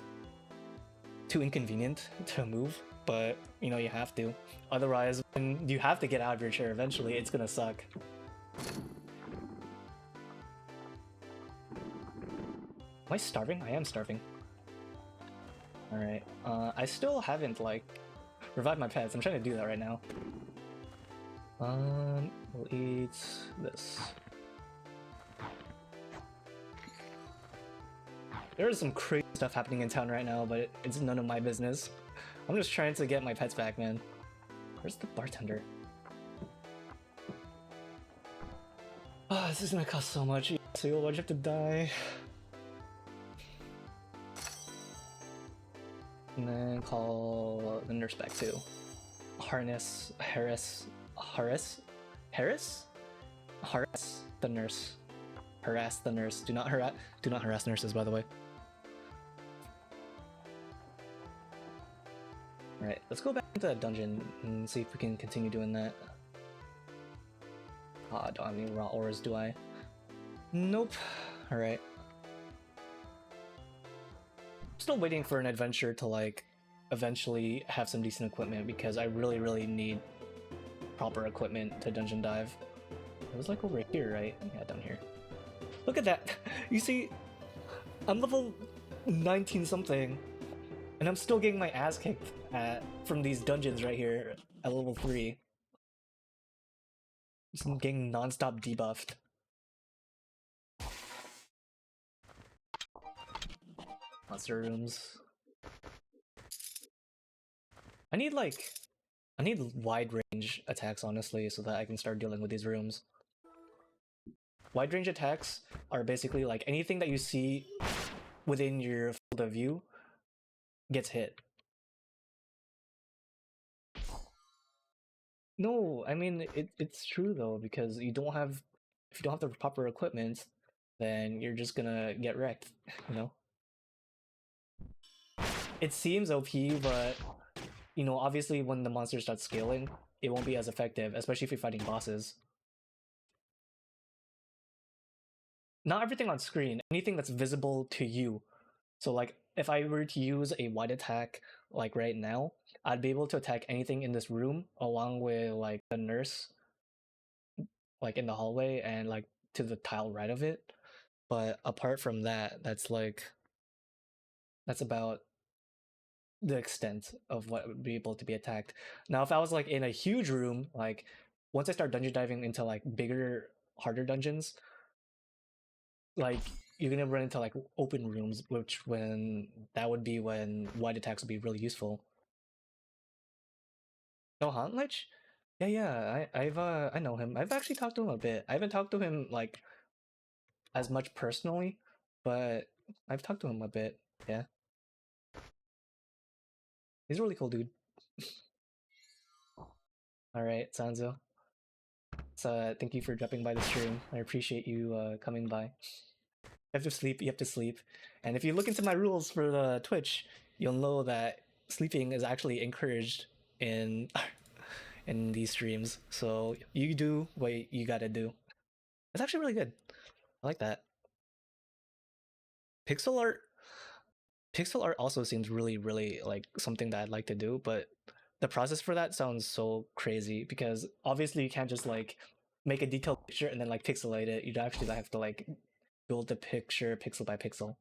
Too inconvenient to move. But you know, you have to. Otherwise, when you have to get out of your chair eventually, it's gonna suck. Am I starving? I am starving. Alright, I still haven't, like, revived my pets. I'm trying to do that right now. We'll eat this. There is some crazy stuff happening in town right now, but it's none of my business. I'm just trying to get my pets back, man. Where's the bartender? Ah, this is gonna cost so much. So why'd you have to die? And then call the nurse back too. Harris the nurse. Harass the nurse. Do not harass nurses, by the way. Alright, let's go back into that dungeon and see if we can continue doing that. Ah, I don't have any raw ores, do I? Nope. Alright. Still waiting for an adventure to, like, eventually have some decent equipment because I really need proper equipment to dungeon dive. It was like over here, right? Yeah, down here. Look at that! You see, I'm level 19 something, and I'm still getting my ass kicked from these dungeons right here at level 3. Just getting non-stop debuffed. Monster rooms. I need wide range attacks, honestly, so that I can start dealing with these rooms. Wide range attacks are basically like anything that you see within your field of view gets hit. No, I mean it's true though, because if you don't have the proper equipment, then you're just gonna get wrecked, you know? It seems OP, but you know, obviously when the monster starts scaling, it won't be as effective, especially if you're fighting bosses. Not everything on screen, anything that's visible to you. So like if I were to use a wide attack like right now, I'd be able to attack anything in this room along with like the nurse like in the hallway and like to the tile right of it. But apart from that, that's about the extent of what would be able to be attacked. Now if I was like in a huge room, like once I start dungeon diving into like bigger, harder dungeons, like you're gonna run into like open rooms, which that would be when wide attacks would be really useful. No, Hauntlich? Yeah, I know him. I've actually talked to him a bit. I haven't talked to him like as much personally, but I've talked to him a bit. Yeah, he's a really cool dude. All right, Sanzo. So thank you for dropping by the stream. I appreciate you coming by. You have to sleep. You have to sleep. And if you look into my rules for the Twitch, you'll know that sleeping is actually encouraged in in these streams. So you do what you gotta do. It's actually really good. I like that. Pixel art pixel art also seems really like something that I'd like to do, but the process for that sounds so crazy because obviously you can't just like make a detailed picture and then like pixelate it. You'd actually have to like build the picture pixel by pixel.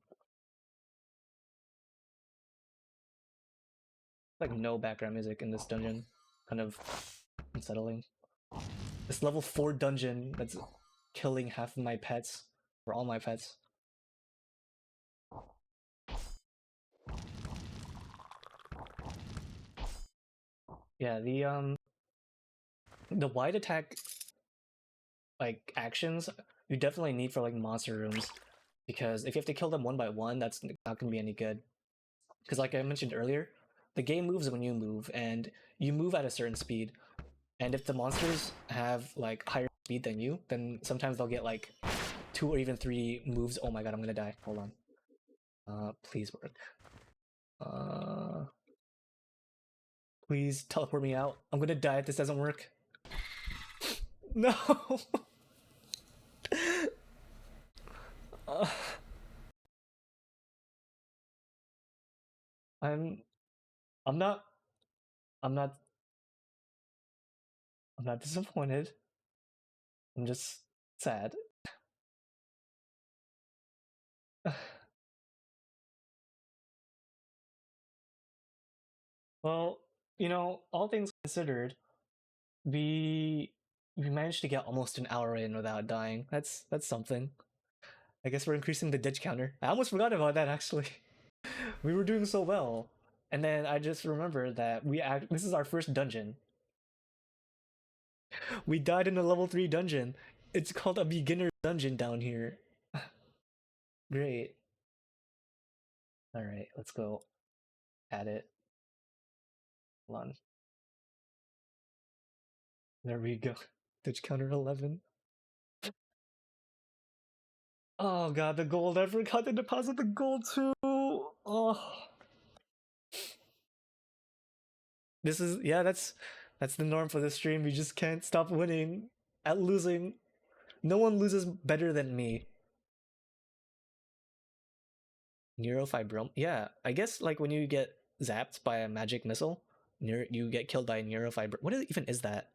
Like no background music in this dungeon. Kind of unsettling. This level 4 dungeon that's killing half of my pets, or all my pets. Yeah, the wide attack like actions you definitely need for like monster rooms, because if you have to kill them one by one, that's not gonna be any good. Because like I mentioned earlier, the game moves when you move, and you move at a certain speed. And if the monsters have like higher speed than you, then sometimes they'll get like 2 or even 3 moves. Oh my god, I'm gonna die. Hold on. Please work. Please teleport me out. I'm gonna die if this doesn't work. No. uh, I'm. I'm not. I'm not. I'm not disappointed. I'm just sad. Well, you know, all things considered, we we managed to get almost an hour in without dying. That's something. I guess we're increasing the ditch counter. I almost forgot about that actually. We were doing so well. And then I just remembered that this is our first dungeon. We died in a level 3 dungeon. It's called a beginner dungeon down here. Great. Alright, let's go add it. Hold on. There we go. Ditch counter 11. Oh god, the gold. I forgot to deposit the gold too. Oh. This is, yeah, that's the norm for this stream. We just can't stop winning at losing. No one loses better than me. Neurofibroma. Yeah, I guess like when you get zapped by a magic missile, you get killed by neurofibroma. What even is that?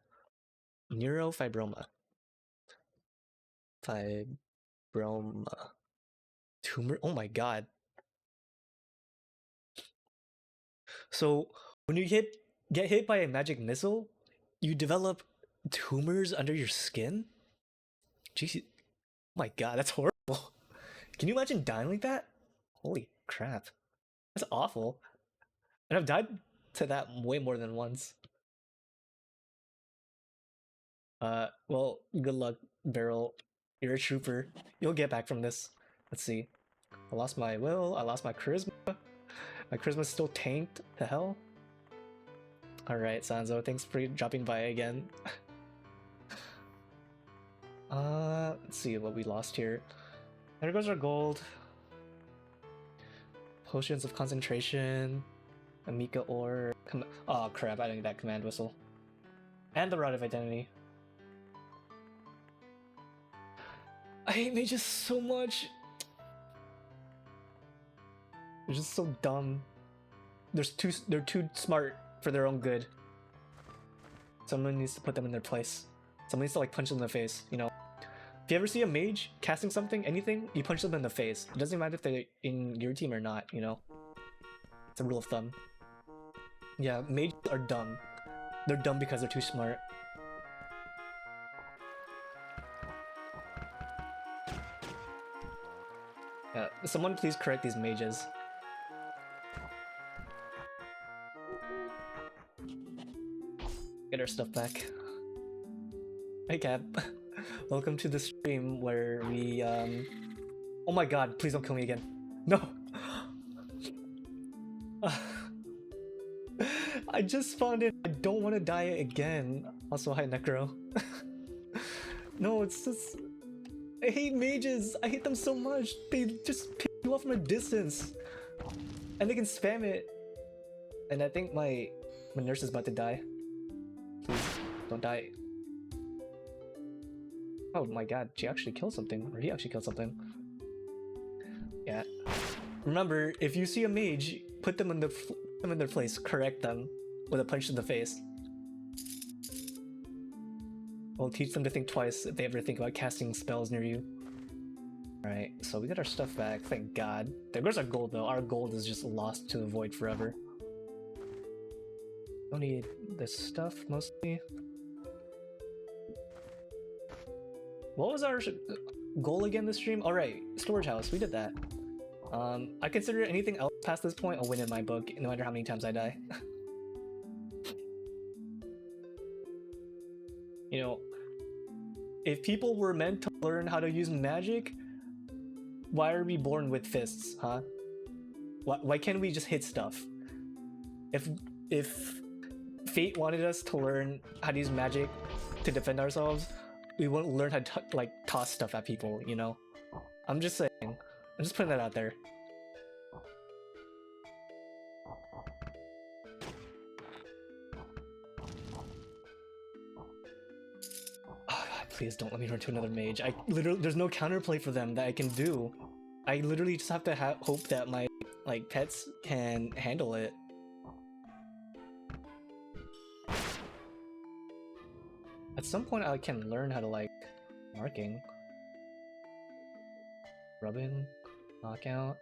Neurofibroma. Fibroma. Tumor. Oh my god. So when you get hit by a magic missile, you develop tumors under your skin? Jeez. Oh my god, that's horrible. Can you imagine dying like that? Holy crap. That's awful. And I've died to that way more than once. Well, good luck, Barrel. You're a trooper. You'll get back from this. Let's see. I lost my will, I lost my charisma. My charisma's still tanked. The hell? Alright, Sanzo, thanks for dropping by again. Let's see what we lost here. There goes our gold. Potions of concentration. Amika ore. Oh crap, I didn't get that command whistle. And the Rod of Identity. I hate mages so much. They're just so dumb. They're too smart for their own good. Someone needs to put them in their place. Someone needs to like punch them in the face, you know. If you ever see a mage casting something, anything, you punch them in the face. It doesn't matter if they're in your team or not, you know. It's a rule of thumb. Yeah, mages are dumb. They're dumb because they're too smart. Yeah, someone please correct these mages. Get our stuff back. Hey Cap. Welcome to the stream where we oh my god, please don't kill me again. No! I just found it. I don't want to die again. Also, hi Necro. No, it's just... I hate mages. I hate them so much. They just pick you off from a distance. And they can spam it. And I think my nurse is about to die. Please, don't die. Oh my god, she actually killed something. Or he actually killed something. Yeah. Remember, if you see a mage, put them in their place. Correct them with a punch in the face. We'll teach them to think twice if they ever think about casting spells near you. Alright, so we got our stuff back, thank god. There goes our gold though. Our gold is just lost to the void forever. Don't need this stuff mostly. What was our goal again this stream? Alright, storage house, we did that. I consider anything else past this point a win in my book, no matter how many times I die. You know, if people were meant to learn how to use magic, why are we born with fists, huh? Why can't we just hit stuff? If fate wanted us to learn how to use magic to defend ourselves, we won't learn how to like toss stuff at people, you know? I'm just saying. I'm just putting that out there. Oh god, please don't let me run to another mage. I literally, there's no counterplay for them that I can do. I literally just have to hope that my like pets can handle it. At some point I can learn how to like marking. Rubbing, knockout.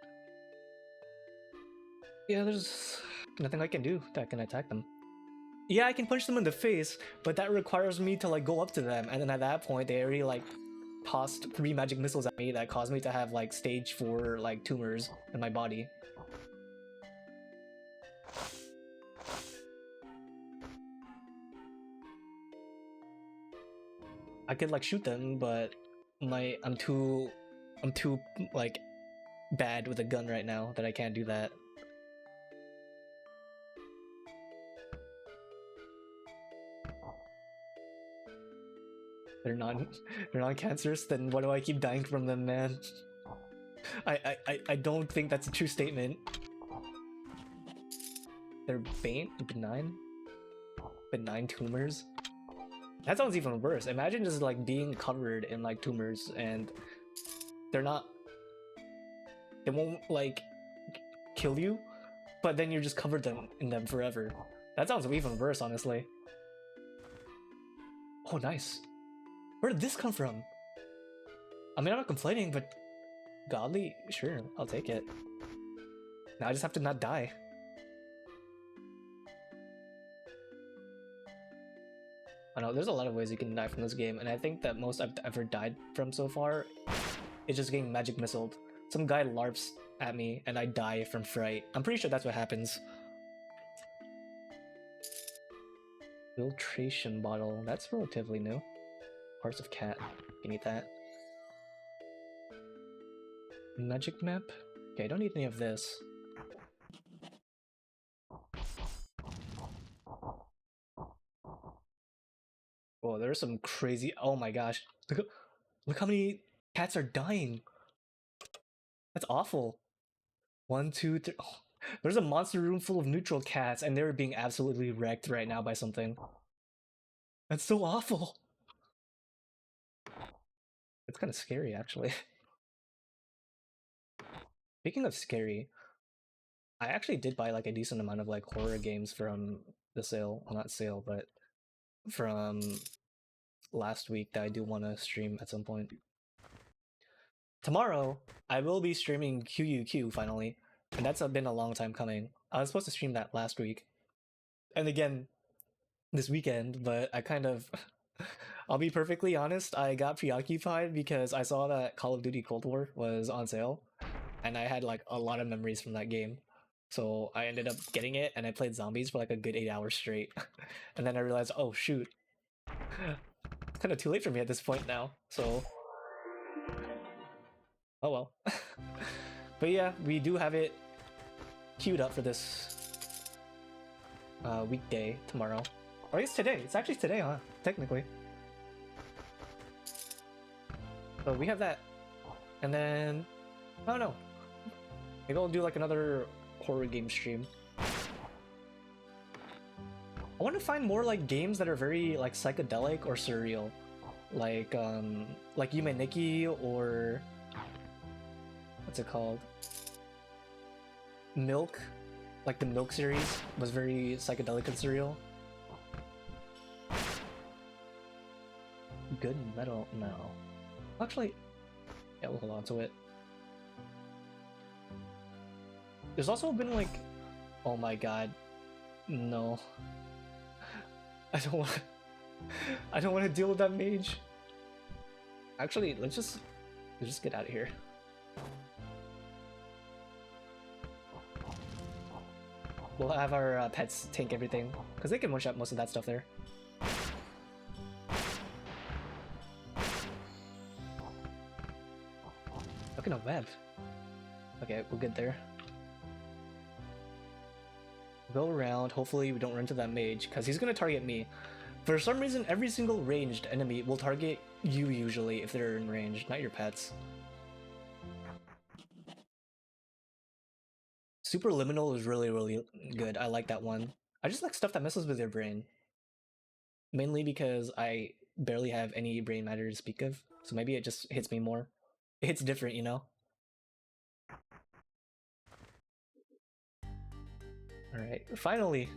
Yeah, there's nothing I can do that can attack them. Yeah, I can punch them in the face, but that requires me to like go up to them, and then at that point they already like tossed 3 magic missiles at me that caused me to have like stage 4 like tumors in my body. I could like shoot them, but I'm too like bad with a gun right now that I can't do that. They're not they're not cancerous, then why do I keep dying from them, man? I don't think that's a true statement. They're benign? Benign tumors? That sounds even worse. Imagine just like being covered in like tumors and they won't like kill you, but then you're just covered in them forever. That sounds even worse, honestly. Oh, nice. Where did this come from? I mean, I'm not complaining, but godly, sure, I'll take it. Now I just have to not die. I know, there's a lot of ways you can die from this game, and I think that most I've ever died from so far is just getting magic missiled. Some guy larps at me, and I die from fright. I'm pretty sure that's what happens. Filtration bottle, that's relatively new. Parts of cat, you can eat that. Magic map? Okay, I don't need any of this. Oh, there's some crazy. Oh my gosh. Look how many cats are dying. That's awful. 1, 2, 3. Oh, there's a monster room full of neutral cats, and they're being absolutely wrecked right now by something. That's so awful. It's kind of scary, actually. Speaking of scary, I actually did buy like a decent amount of like horror games from the sale. Well, not sale, but from last week that I do want to stream at some point. Tomorrow, I will be streaming QUQ finally, and that's been a long time coming. I was supposed to stream that last week, and again this weekend, but I kind of I'll be perfectly honest, I got preoccupied because I saw that Call of Duty Cold War was on sale, and I had like a lot of memories from that game. So I ended up getting it, and I played zombies for like a good 8 hours straight. And then I realized, oh shoot, it's kind of too late for me at this point now, so oh well. But yeah, we do have it queued up for this weekday tomorrow. Or I guess today. It's actually today, huh? Technically. So we have that. And then I don't know. Maybe I'll do like another horror game stream. I want to find more like games that are very like psychedelic or surreal. Like Yume Nikki or what's it called? Milk. Like the Milk series was very psychedelic and surreal. Good metal? No. Actually, yeah, we'll hold on to it. There's also been like, oh my god, no. I don't want to deal with that mage. Actually, let's just get out of here. We'll have our pets tank everything, because they can one-shot most of that stuff there. Look at a web. Okay, we're good there. Go around, hopefully we don't run into that mage, because he's gonna target me. For some reason, every single ranged enemy will target you usually if they're in range, not your pets. Superliminal is really, really good. I like that one. I just like stuff that messes with your brain. Mainly because I barely have any brain matter to speak of, so maybe it just hits me more. It hits different, you know? Alright, finally!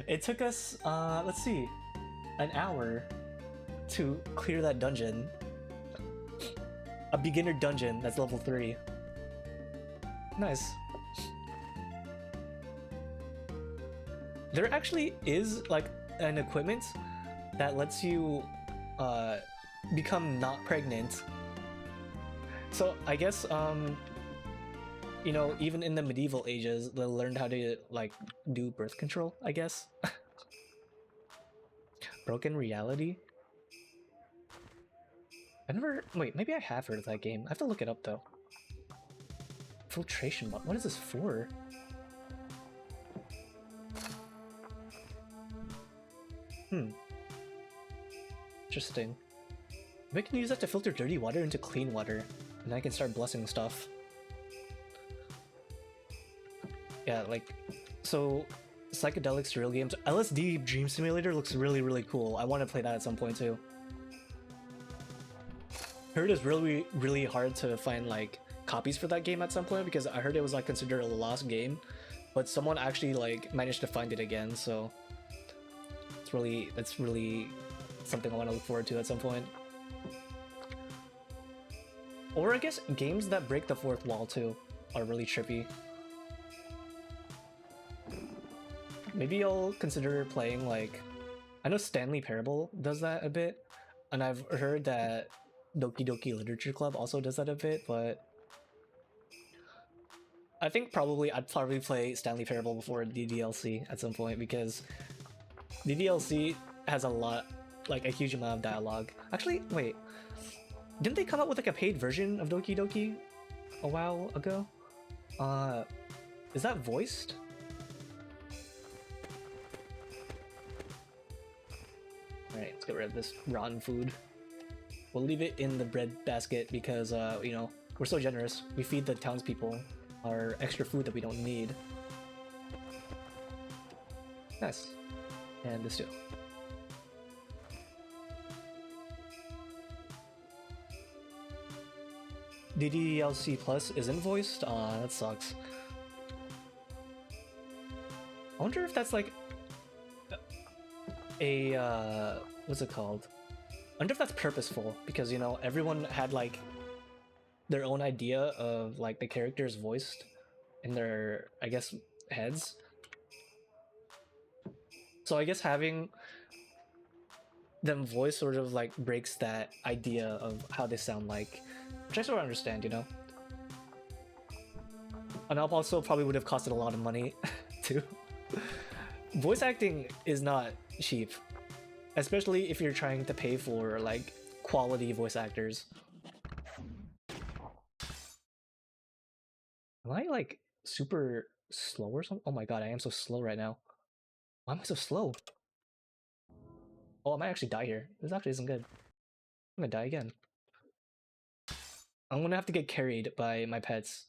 It took us, let's see, an hour to clear that dungeon. A beginner dungeon that's level 3. Nice. there actually is like an equipment that lets you become not pregnant. So I guess you know, even in the medieval ages, they learned how to like do birth control, I guess. Broken reality? I never wait, maybe I have heard of that game. I have to look it up though. Filtration bot. What is this for? Interesting. Maybe I can use that to filter dirty water into clean water, and I can start blessing stuff. Yeah, like, so psychedelic surreal games. LSD Dream Simulator looks really, really cool. I want to play that at some point too. Heard it's really, really hard to find like copies for that game at some point because I heard it was like considered a lost game, but someone actually like managed to find it again. So that's really something I want to look forward to at some point. Or I guess games that break the fourth wall too are really trippy. Maybe I'll consider playing like, I know Stanley Parable does that a bit, and I've heard that Doki Doki Literature Club also does that a bit, but I think I'd probably play Stanley Parable before the DLC at some point because the DLC has a lot, like a huge amount of dialogue. Actually, wait, didn't they come out with like a paid version of Doki Doki a while ago? Is that voiced? Alright, let's get rid of this rotten food. We'll leave it in the bread basket because, you know, we're so generous. We feed the townspeople our extra food that we don't need. Nice. And this too. DDLC Plus isn't voiced? Aw, that sucks. I wonder if that's like a what's it called? I wonder if that's purposeful because, you know, everyone had like their own idea of like the characters voiced in their, I guess, heads. So I guess having them voice sort of like breaks that idea of how they sound like, which I sort of understand, you know. And also probably would have costed a lot of money too. Voice acting is not cheap, especially if you're trying to pay for like quality voice actors. Am I like super slow or something? Oh my god, I am so slow right now. Why am I so slow? Oh, I might actually die here. This actually isn't good. I'm gonna die again. I'm gonna have to get carried by my pets.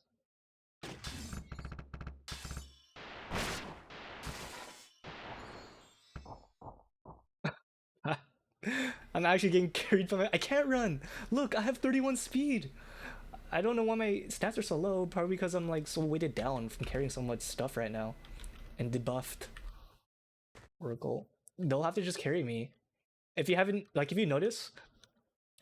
I'm actually getting carried by my— I can't run! Look, I have 31 speed! I don't know why my stats are so low, probably because I'm like so weighted down from carrying so much stuff right now. And debuffed. Oracle. They'll have to just carry me. If you haven't, like, if you notice,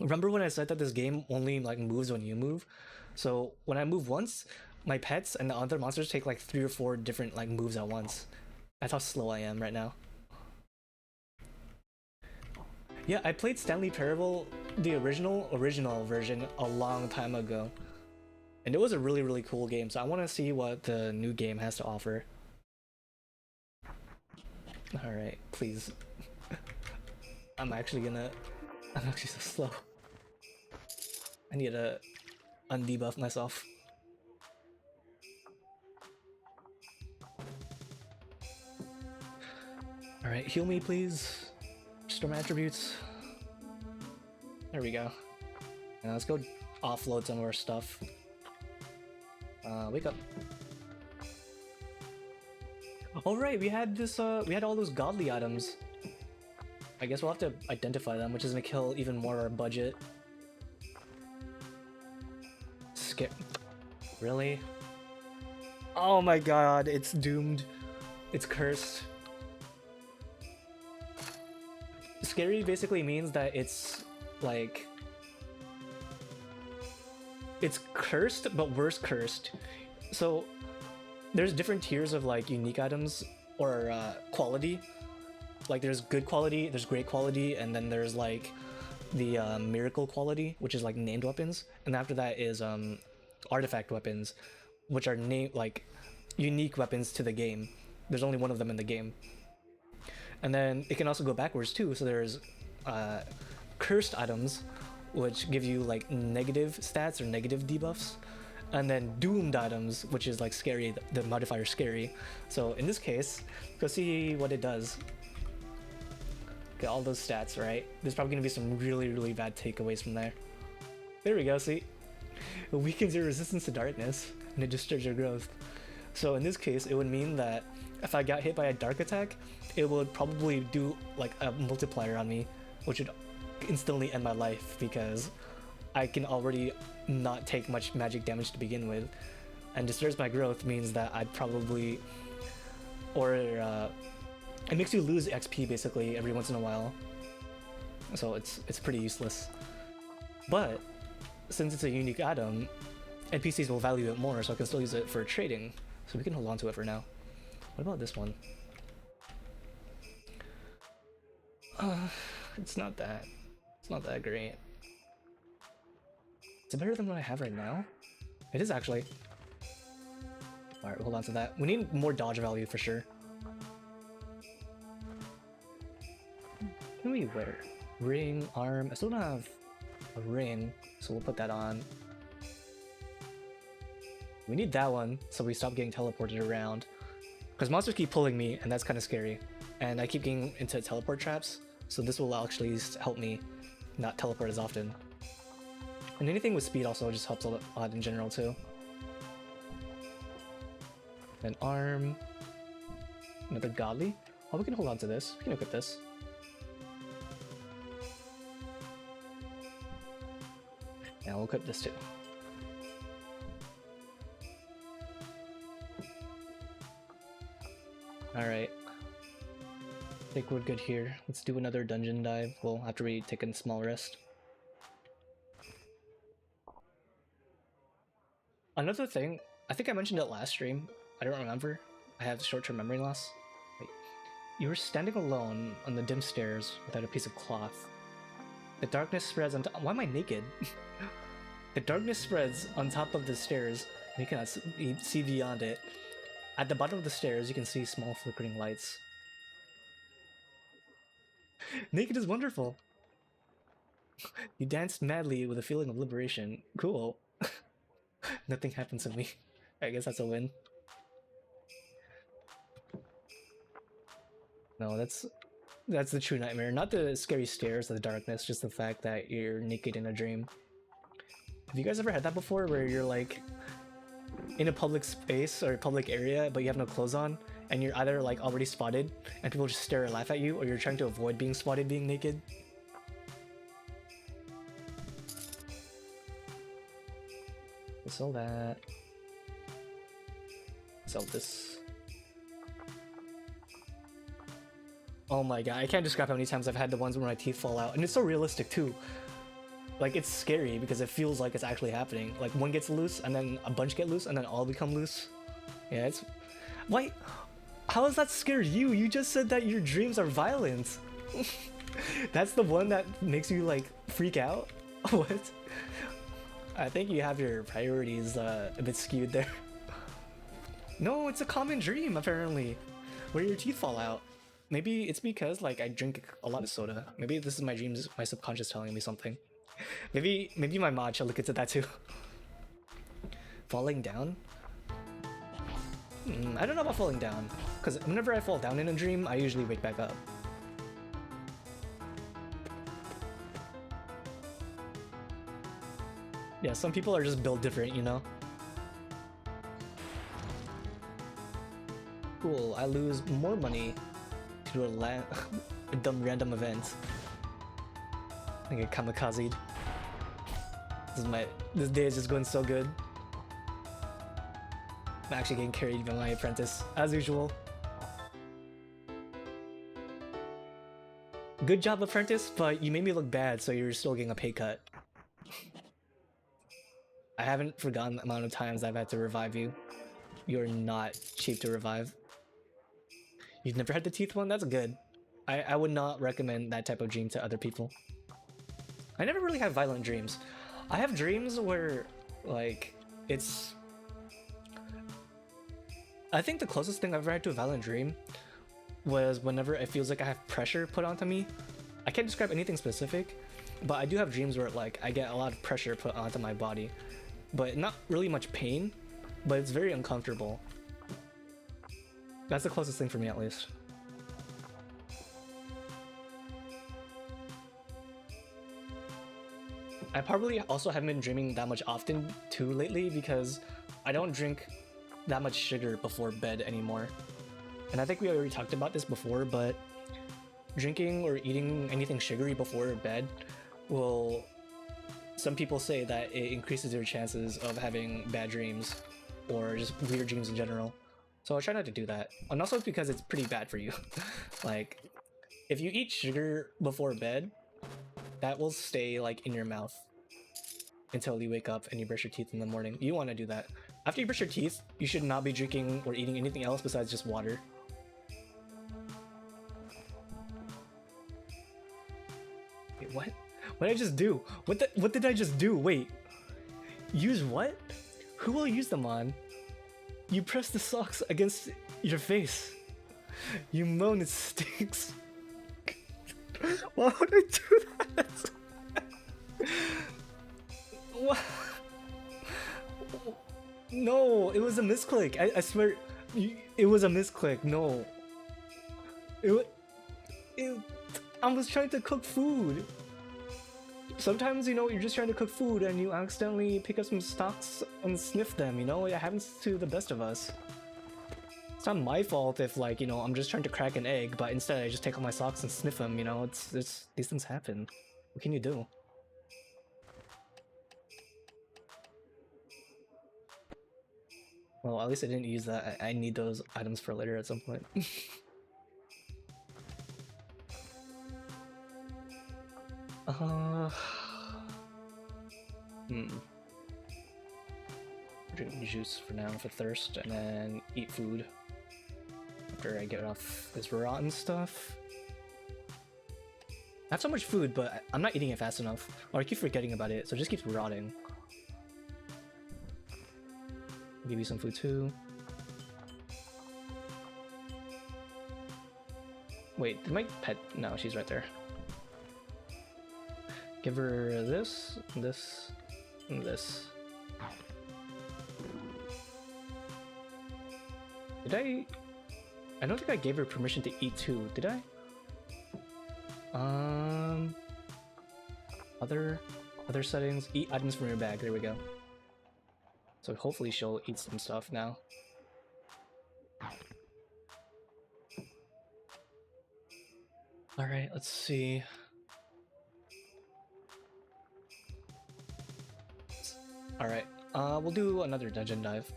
remember when I said that this game only like moves when you move? So when I move once, my pets and the other monsters take like 3 or 4 different like moves at once. That's how slow I am right now. Yeah, I played Stanley Parable, the original version, a long time ago. And it was a really, really cool game, so I want to see what the new game has to offer. Alright, please. I'm actually so slow. I need to undebuff myself. Alright, heal me please. Restore my attributes. There we go. Now let's go offload some of our stuff. Wake up. Alright, we had this, we had all those godly items. I guess we'll have to identify them, which is gonna kill even more our budget. Skip. Really? Oh my god, it's doomed. It's cursed. Scary basically means that it's like, it's cursed but worse cursed. So there's different tiers of like unique items or quality. Like there's good quality, there's great quality, and then there's like the miracle quality, which is like named weapons, and after that is artifact weapons, which are like unique weapons to the game. There's only one of them in the game. And then it can also go backwards too. So there's cursed items, which give you like negative stats or negative debuffs, and then doomed items, which is like scary, the modifier scary. So in this case, go see what it does. Get all those stats, right? There's probably gonna be some really bad takeaways from there. There we go, see? It weakens your resistance to darkness, and it disturbs your growth. So in this case, it would mean that if I got hit by a dark attack, it would probably do like a multiplier on me, which would instantly end my life because I can already not take much magic damage to begin with. And disturbs my growth means that I'd probably, it makes you lose XP basically every once in a while. So it's pretty useless. But since it's a unique item, NPCs will value it more, so I can still use it for trading. So we can hold on to it for now. What about this one? It's not that great. Is it better than what I have right now? It is actually. Alright, hold on to that. We need more dodge value for sure. What can we wear? Ring, arm. I still don't have a ring, so we'll put that on. We need that one so we stop getting teleported around. Because monsters keep pulling me, and that's kind of scary. And I keep getting into teleport traps, so this will actually help me not teleport as often. And anything with speed also just helps a lot in general too. An arm. Another godly. Oh, we can hold on to this. We can equip this. And we'll equip this too. Alright. I think we're good here. Let's do another dungeon dive. Well, after we take a small rest. Another thing, I think I mentioned it last stream. I don't remember. I have short-term memory loss. Wait. You were standing alone on the dim stairs without a piece of cloth. The darkness spreads on top. Why am I naked? The darkness spreads on top of the stairs, and you cannot see beyond it. At the bottom of the stairs, you can see small flickering lights. Naked is wonderful! You danced madly with a feeling of liberation. Cool. Nothing happened to me. I guess that's a win. No, that's the true nightmare. Not the scary stairs of the darkness, just the fact that you're naked in a dream. Have you guys ever had that before, where you're like in a public space or a public area, but you have no clothes on, and you're either like already spotted, and people just stare and laugh at you, or you're trying to avoid being spotted being naked? Sell that. Sell this. Oh my god, I can't describe how many times I've had the ones where my teeth fall out, and it's so realistic too. Like, it's scary because it feels like it's actually happening. Like, one gets loose, and then a bunch get loose, and then all become loose. Yeah, it's... Why? How does that scare you? You just said that your dreams are violent. That's the one that makes you, like, freak out? What? I think you have your priorities a bit skewed there. No, it's a common dream, apparently, where your teeth fall out. Maybe it's because, like, I drink a lot of soda. Maybe this is my dreams, my subconscious telling me something. Maybe my mod should look into that too. Falling down? I don't know about falling down, because whenever I fall down in a dream, I usually wake back up. Yeah, some people are just built different, you know? Cool, I lose more money to a dumb random event. I get kamikazed. This day is just going so good. I'm actually getting carried by my apprentice, as usual. Good job, apprentice, but you made me look bad, so you're still getting a pay cut. I haven't forgotten the amount of times I've had to revive you. You're not cheap to revive. You've never had the teeth one? That's good. I would not recommend that type of dream to other people. I never really have violent dreams. I have dreams where, like, it's... I think the closest thing I've ever had to a violent dream was whenever it feels like I have pressure put onto me. I can't describe anything specific, but I do have dreams where, like, I get a lot of pressure put onto my body. But not really much pain, but it's very uncomfortable. That's the closest thing for me, at least. I probably also haven't been dreaming that much often too lately because I don't drink that much sugar before bed anymore. And I think we already talked about this before, but drinking or eating anything sugary before bed will... Some people say that it increases your chances of having bad dreams or just weird dreams in general. So I try not to do that. And also because it's pretty bad for you. Like, if you eat sugar before bed, that will stay like in your mouth until you wake up and you brush your teeth in the morning. You want to do that. After you brush your teeth, you should not be drinking or eating anything else besides just water. Wait, what? What did I just do? What did I just do? Wait. Use what? Who will use them on? You press the socks against your face. You moan, it stinks. Why would I do that? What? No, it was a misclick. I swear, it was a misclick. No. I was trying to cook food. Sometimes, you know, you're just trying to cook food and you accidentally pick up some stalks and sniff them, you know? It happens to the best of us. It's not my fault if, like, you know, I'm just trying to crack an egg, but instead I just take off my socks and sniff them, you know? It's these things happen. What can you do? Well, at least I didn't use that. I need those items for later at some point. Drink juice for now for thirst, and then eat food after I get off this rotten stuff. I have so much food, but I'm not eating it fast enough, or I keep forgetting about it, so it just keeps rotting. I'll give you some food too. Wait, did my pet? No, she's right there. Give her this, this, and this. Did I? I don't think I gave her permission to eat too, did I? Other settings. Eat items from your bag. There we go. So hopefully she'll eat some stuff now. All right, let's see. All right, we'll do another dungeon dive.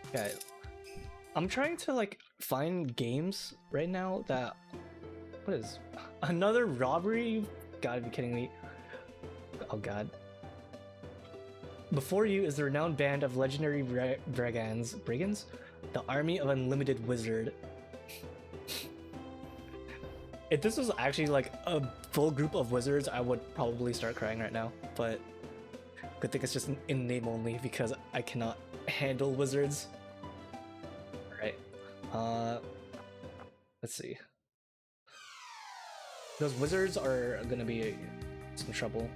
Okay, I'm trying to like find games right now that... What is... Another robbery? You've gotta be kidding me. Oh god. Before you is the renowned band of legendary brigands, the army of unlimited wizard. If this was actually like a full group of wizards, I would probably start crying right now, but good thing it's just in name only because I cannot handle wizards. Alright, let's see. Those wizards are gonna be some trouble.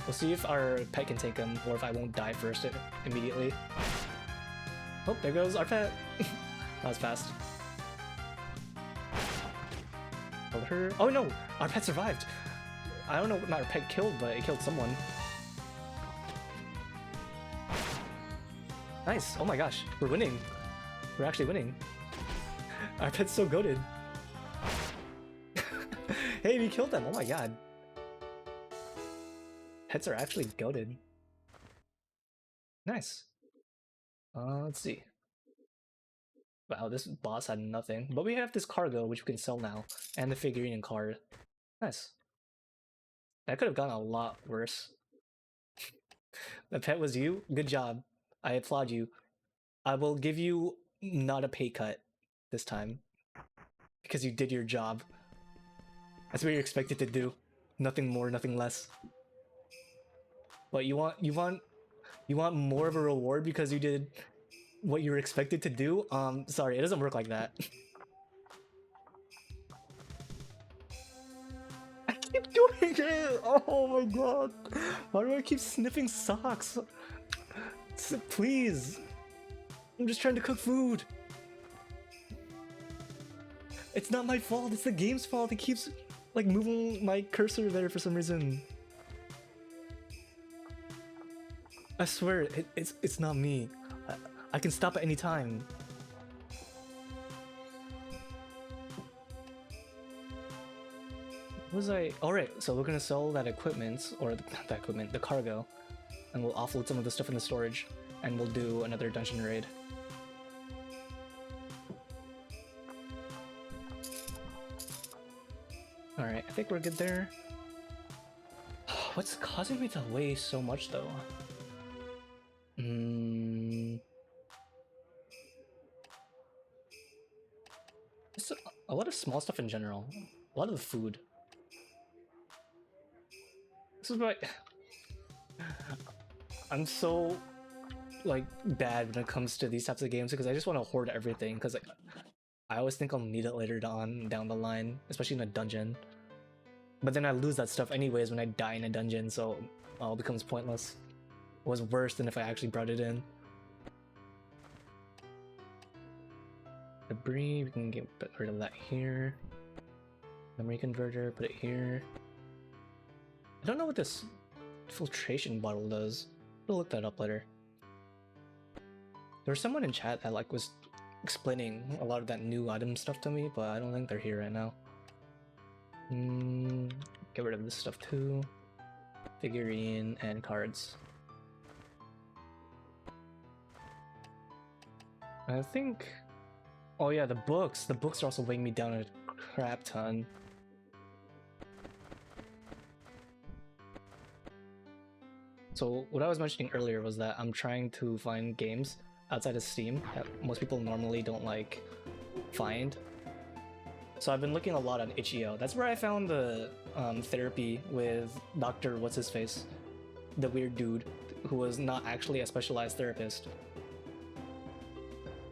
We'll see if our pet can take them, or if I won't die first immediately. Oh, there goes our pet! That was fast. Killed her. Oh no! Our pet survived! I don't know what our pet killed, but it killed someone. Nice! Oh my gosh, we're winning! We're actually winning. Our pet's so goated. Hey, we killed them! Oh my god. Pets are actually goated. Nice. Let's see. Wow, this boss had nothing. But we have this cargo, which we can sell now. And the figurine and card. Nice. That could have gone a lot worse. The pet was you? Good job. I applaud you. I will give you not a pay cut this time because you did your job. That's what you're expected to do. Nothing more, nothing less. But you want more of a reward because you did what you were expected to do? Sorry, it doesn't work like that. I keep doing it! Oh my god! Why do I keep sniffing socks? Please! I'm just trying to cook food! It's not my fault, it's the game's fault. It keeps, like, moving my cursor there for some reason. I swear, it's not me. I can stop at any time. What was I? Alright, so we're gonna sell that equipment, or not that equipment, the cargo, and we'll offload some of the stuff in the storage, and we'll do another dungeon raid. Alright, I think we're good there. What's causing me to weigh so much though? Just a lot of small stuff in general. A lot of the food. This is why I'm so like bad when it comes to these types of games because I just want to hoard everything because like, I always think I'll need it later down the line, especially in a dungeon. But then I lose that stuff anyways when I die in a dungeon, so it all becomes pointless. It was worse than if I actually brought it in. Debris, we can get rid of that here. Memory converter, put it here. I don't know what this filtration bottle does. We'll look that up later. There was someone in chat that like was explaining a lot of that new item stuff to me, but I don't think they're here right now. Get rid of this stuff too. Figurine and cards. I think... Oh yeah, the books. The books are also weighing me down a crap ton. So what I was mentioning earlier was that I'm trying to find games outside of Steam that most people normally don't like find. So I've been looking a lot on itch.io. That's where I found the therapy with Dr. What's-His-Face, the weird dude who was not actually a specialized therapist.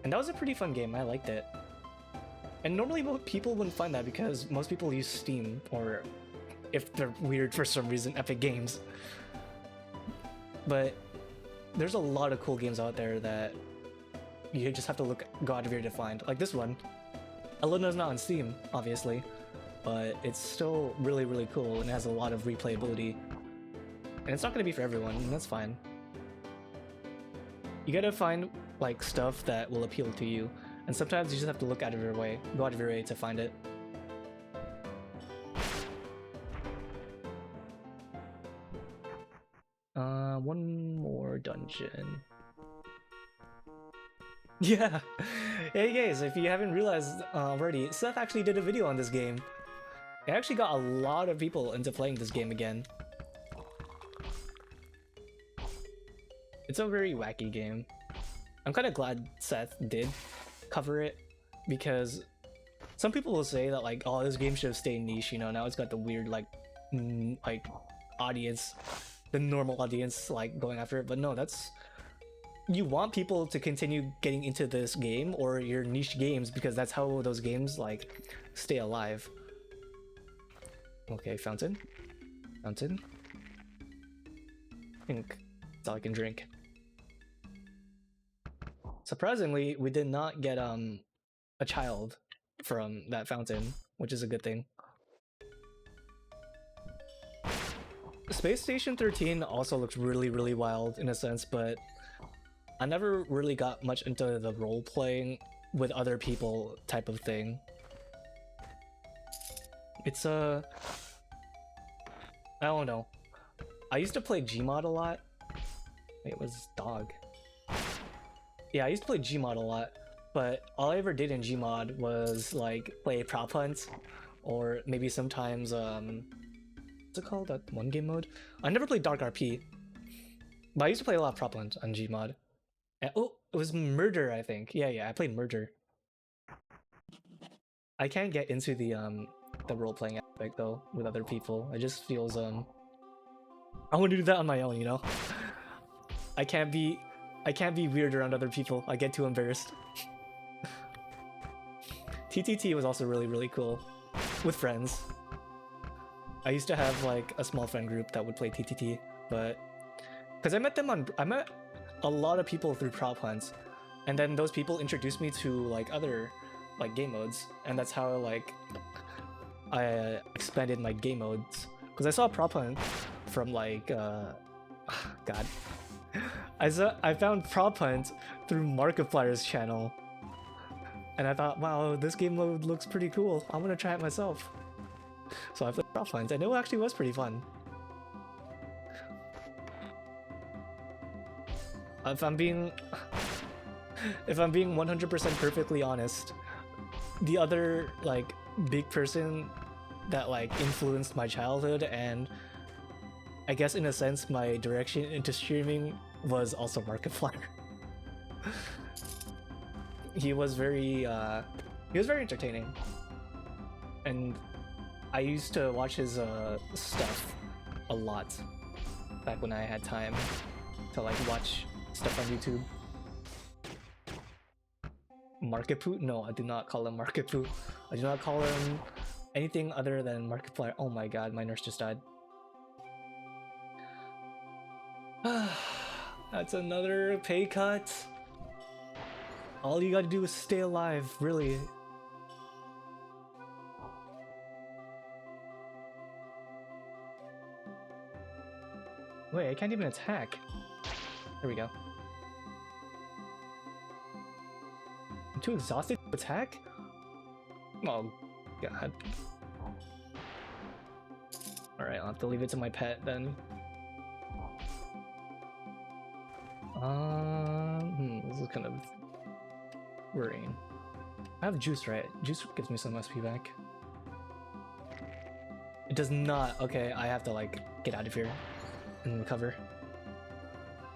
And that was a pretty fun game, I liked it. And normally people wouldn't find that because most people use Steam, or if they're weird for some reason, Epic Games. But there's a lot of cool games out there that you just have to go out of your way to find. Like this one. Elona's not on Steam, obviously, but it's still really, really cool and it has a lot of replayability. And it's not going to be for everyone, and that's fine. You gotta find like stuff that will appeal to you, and sometimes you just have to go out of your way to find it. One more dungeon. Yeah! Hey guys, if you haven't realized already, Seth actually did a video on this game. It actually got a lot of people into playing this game again. It's a very wacky game. I'm kind of glad Seth did cover it, because some people will say that like, oh, this game should have stayed niche, you know, now it's got the weird like audience, the normal audience like going after it, but no, that's... You want people to continue getting into this game or your niche games because that's how those games like stay alive. Okay, fountain. Fountain. I think that's all I can drink. Surprisingly, we did not get a child from that fountain, which is a good thing. Space Station 13 also looks really, really wild in a sense, but I never really got much into the role-playing with other people type of thing. It's I don't know. I used to play Gmod a lot. Wait, it was dog. Yeah, I used to play Gmod a lot, but all I ever did in Gmod was like play prop hunt, or maybe sometimes what's it called? That one game mode? I never played Dark RP, but I used to play a lot of prop hunt on Gmod. Oh, it was Murder, I think. Yeah, I played Murder. I can't get into the role-playing aspect though with other people. It just feels I want to do that on my own, you know? I can't be weird around other people. I get too embarrassed. TTT was also really cool with friends. I used to have like a small friend group that would play TTT, but because I met a lot of people through prop hunts, and then those people introduced me to like other like game modes, and that's how like I expanded my game modes. Because I saw prop hunt from like God, I found prop hunt through Markiplier's channel, and I thought, wow, this game mode looks pretty cool. I'm gonna try it myself. So I played prop hunt, and it actually was pretty fun. If I'm being 100% perfectly honest, the other like big person that like influenced my childhood and I guess in a sense my direction into streaming was also Markiplier. He was very entertaining, and I used to watch his stuff a lot back when I had time to like watch stuff on YouTube. Markipu? No, I do not call him Markipu. I do not call him anything other than Markiplier. Oh my god, my nurse just died. That's another pay cut. All you gotta do is stay alive, really. Wait, I can't even attack. There we go. I'm too exhausted to attack? Oh, god. Alright, I'll have to leave it to my pet then. This is kind of worrying. I have juice, right? Juice gives me some SP back. It does not. Okay, I have to like get out of here and recover.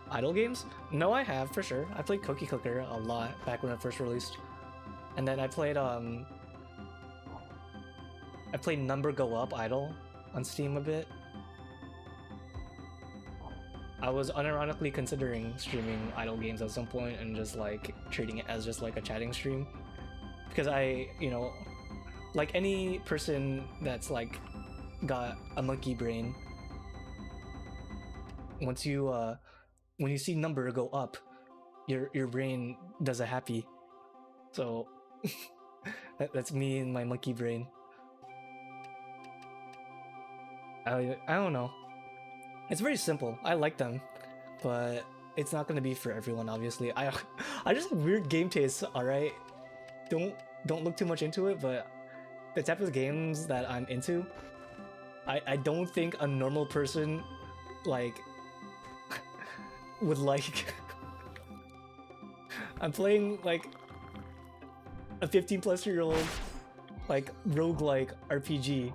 Idle games? No, I have for sure. I played Cookie Clicker a lot back when it first released, and then I played Number Go Up Idle on Steam a bit. I was unironically considering streaming idle games at some point and just like treating it as just like a chatting stream, because I, you know, like any person that's like got a monkey brain, once you when you see number go up, your brain does a happy. So that's me and my monkey brain. I don't know. It's very simple. I like them, but it's not gonna be for everyone, obviously. I just have weird game tastes. All right, don't look too much into it, but the type of games that I'm into, I don't think a normal person like would like. I'm playing like a 15-plus-year-old like roguelike RPG.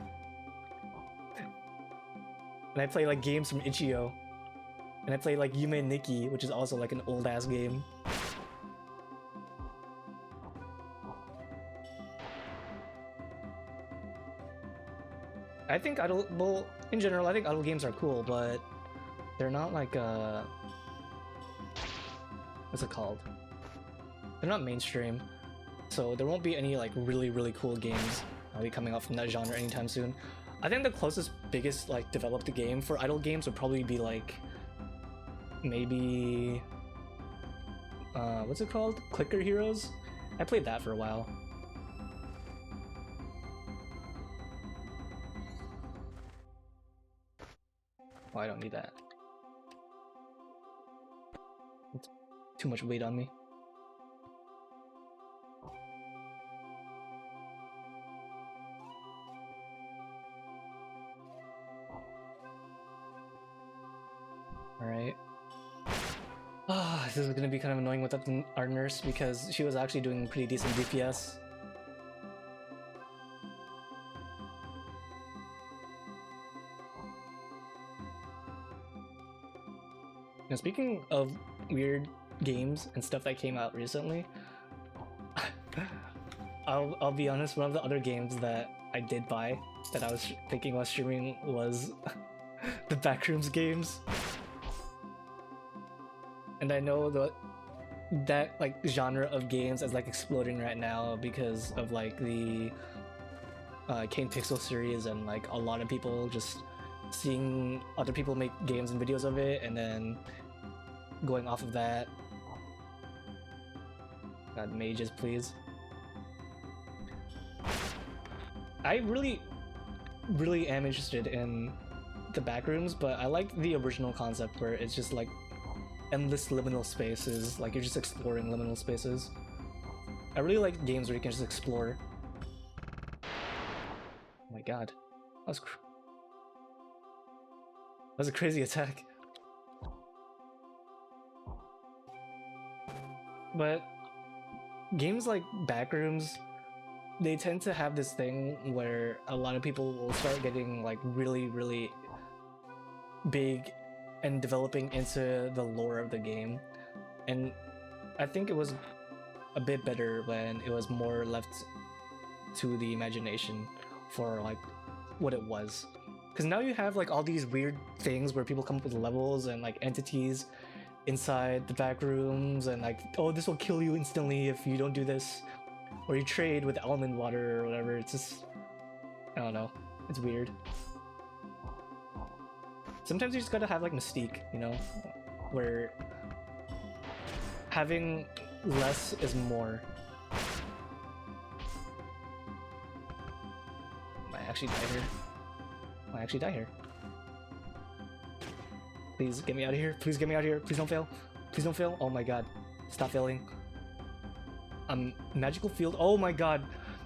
And I play like games from Itch.io. And I play like Yume Nikki, which is also like an old ass game. I think well, in general, I think idle games are cool, but they're not like what's it called? They're not mainstream, so there won't be any like really cool games that'll be coming out from that genre anytime soon. I think the closest, biggest like developed game for idle games would probably be like maybe what's it called? Clicker Heroes? I played that for a while. Oh, I don't need that. It's too much weight on me. Alright. This is gonna be kind of annoying with our nurse because she was actually doing pretty decent DPS. Now, speaking of weird games and stuff that came out recently, I'll be honest, one of the other games that I did buy that I was thinking about streaming was the Backrooms games. And I know that like genre of games is like exploding right now because of like the Kane Pixel series, and like a lot of people just seeing other people make games and videos of it and then going off of that. God, mages, please. I really am interested in the Backrooms, but I like the original concept where it's just like endless liminal spaces, like you're just exploring liminal spaces. I really like games where you can just explore. Oh my god, that was a crazy attack. But games like Backrooms, they tend to have this thing where a lot of people will start getting like really big and developing into the lore of the game. And I think it was a bit better when it was more left to the imagination for like what it was. Because now you have like all these weird things where people come up with levels and like entities inside the back rooms, and like, oh, this will kill you instantly if you don't do this, or you trade with almond water or whatever. It's just, I don't know, it's weird. Sometimes you just gotta have like mystique, you know, where having less is more. Might actually die here. Might actually die here. Please get me out of here. Please get me out of here. Please don't fail. Please don't fail. Oh my god. Stop failing. Magical field. Oh my god.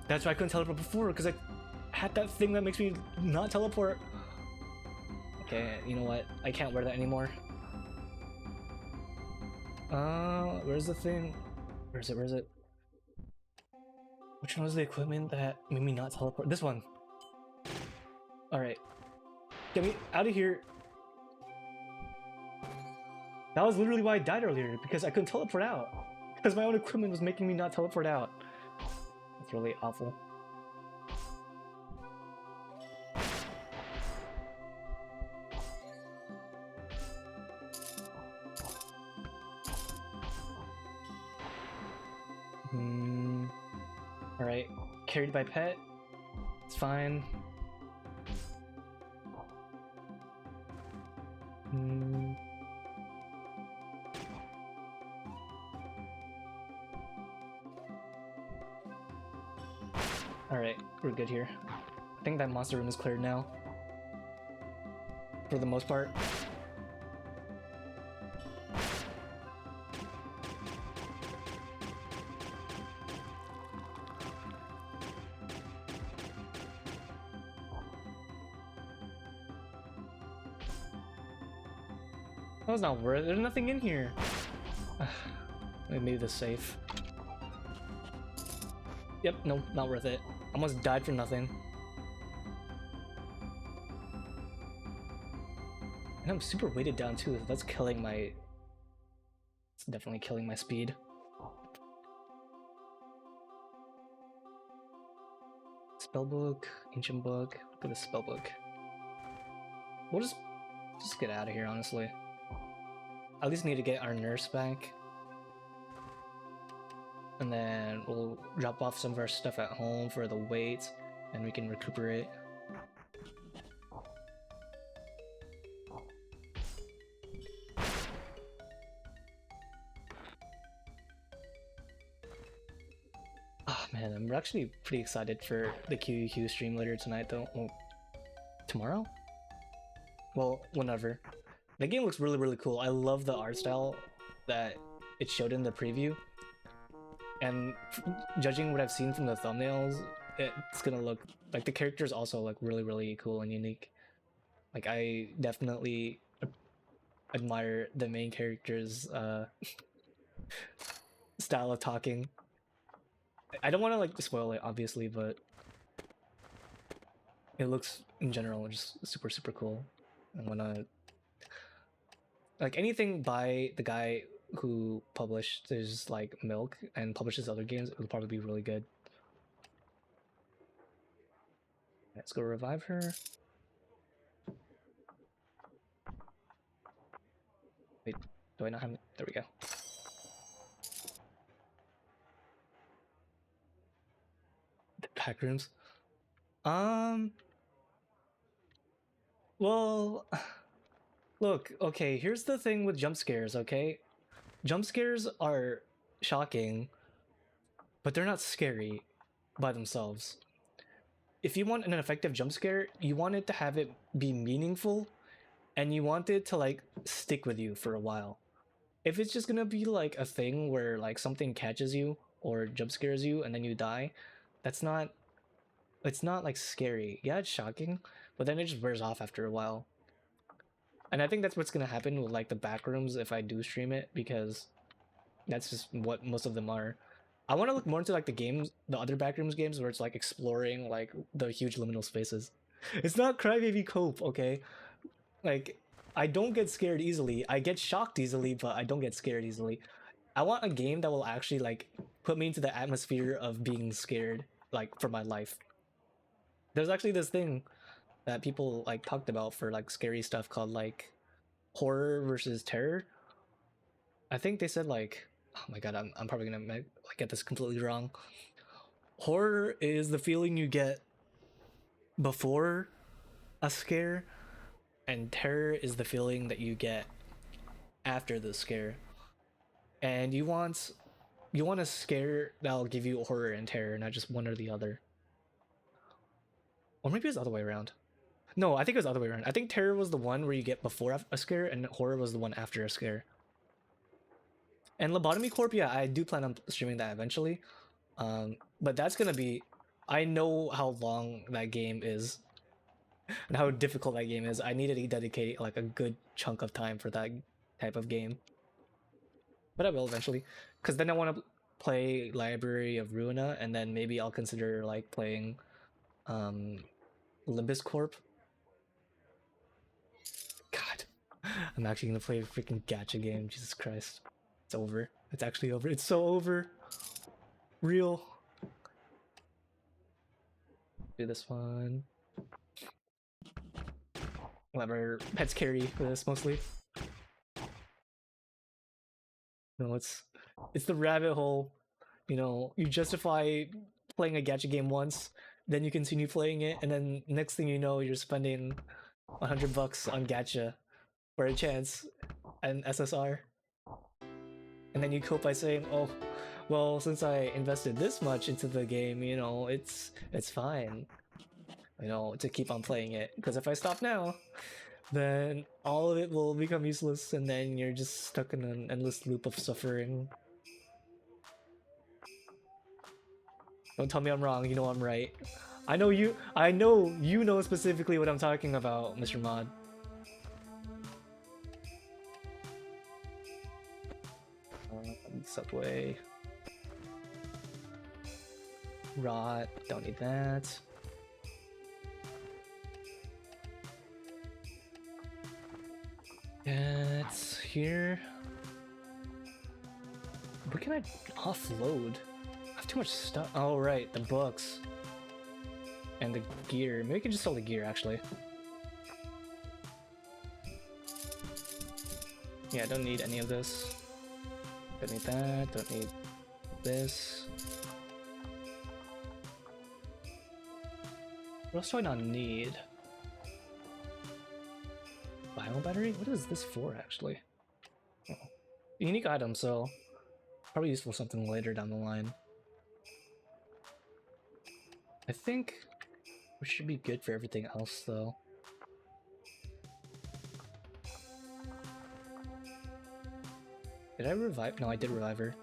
That's why I couldn't teleport before, because I had that thing that makes me not teleport. Okay, you know what? I can't wear that anymore. Where's the thing? Where is it? Where is it? Which one was the equipment that made me not teleport? This one. Alright. Get me out of here. That was literally why I died earlier, because I couldn't teleport out. Because my own equipment was making me not teleport out. That's really awful. Alright, carried by pet. It's fine. Alright, we're good here. I think that monster room is cleared now. For the most part. That was not worth it. There's nothing in here. I made this safe. Yep, no, not worth it. Almost died for nothing. And I'm super weighted down too. That's killing my... It's definitely killing my speed. Spellbook, ancient book. Look at the spellbook. We'll just get out of here, honestly. At least need to get our nurse back. And then we'll drop off some of our stuff at home for the weight, and we can recuperate. Oh man, I'm actually pretty excited for the QEQ stream later tonight though. Well, tomorrow? Well, whenever. The game looks really cool. I love the art style that it showed in the preview. And judging what I've seen from the thumbnails, it's gonna look like the characters also look really cool and unique. Like, I definitely admire the main character's style of talking. I don't want to like spoil it, obviously, but it looks in general just super cool. I wanna like anything by the guy who publishes like Milk and publishes other games, it would probably be really good. Let's go revive her. Wait, do I not have it? There we go. The back rooms. Well, look, okay, here's the thing with jump scares, okay? Jump scares are shocking, but they're not scary by themselves. If you want an effective jump scare, you want it to have it be meaningful, and you want it to like stick with you for a while. If it's just gonna be like a thing where like something catches you or jump scares you and then you die, that's not, it's not like scary. Yeah, it's shocking, but then it just wears off after a while. And I think that's what's gonna happen with like the back rooms if I do stream it, because that's just what most of them are. I want to look more into like the games, the other backrooms games where it's like exploring like the huge liminal spaces. It's not Crybaby Cope, okay? Like, I don't get scared easily. I get shocked easily, but I don't get scared easily. I want a game that will actually like put me into the atmosphere of being scared, like for my life. There's actually this thing that people like talked about for like scary stuff called like horror versus terror. I think they said like, oh my god, I'm probably gonna like get this completely wrong. Horror is the feeling you get before a scare, and terror is the feeling that you get after the scare. And you want a scare that'll give you horror and terror, not just one or the other. Or maybe it's the other way around. No, I think it was the other way around. I think terror was the one where you get before a scare, and horror was the one after a scare. And Lobotomy Corp, yeah, I do plan on streaming that eventually. But that's gonna be... I know how long that game is and how difficult that game is. I need to dedicate like a good chunk of time for that type of game. But I will eventually, because then I want to play Library of Ruina, and then maybe I'll consider like playing Limbus Corp. God, I'm actually gonna play a freaking gacha game. Jesus Christ, it's over. It's actually over. It's so over. Real. Do this one. We'll have our pets carry for this mostly. No, it's the rabbit hole. You know, you justify playing a gacha game once, then you continue playing it, and then next thing you know, you're spending $100 on gacha for a chance and SSR. And then you cope by saying, oh, well, since I invested this much into the game, you know, it's fine, you know, to keep on playing it. Because if I stop now, then all of it will become useless, and then you're just stuck in an endless loop of suffering. Don't tell me I'm wrong, you know I'm right. I know you know specifically what I'm talking about, Mr. Mod. Subway. Rot, don't need that. It's here. What can I offload? I have too much stuff. Oh right, the books. And the gear. Maybe I can just sell the gear actually. Yeah, I don't need any of this. Don't need that, don't need this. What else do I not need? Bio battery? What is this for actually? Oh. Unique item, so probably useful for something later down the line. I think we should be good for everything else though. Did I revive? No, I did revive her.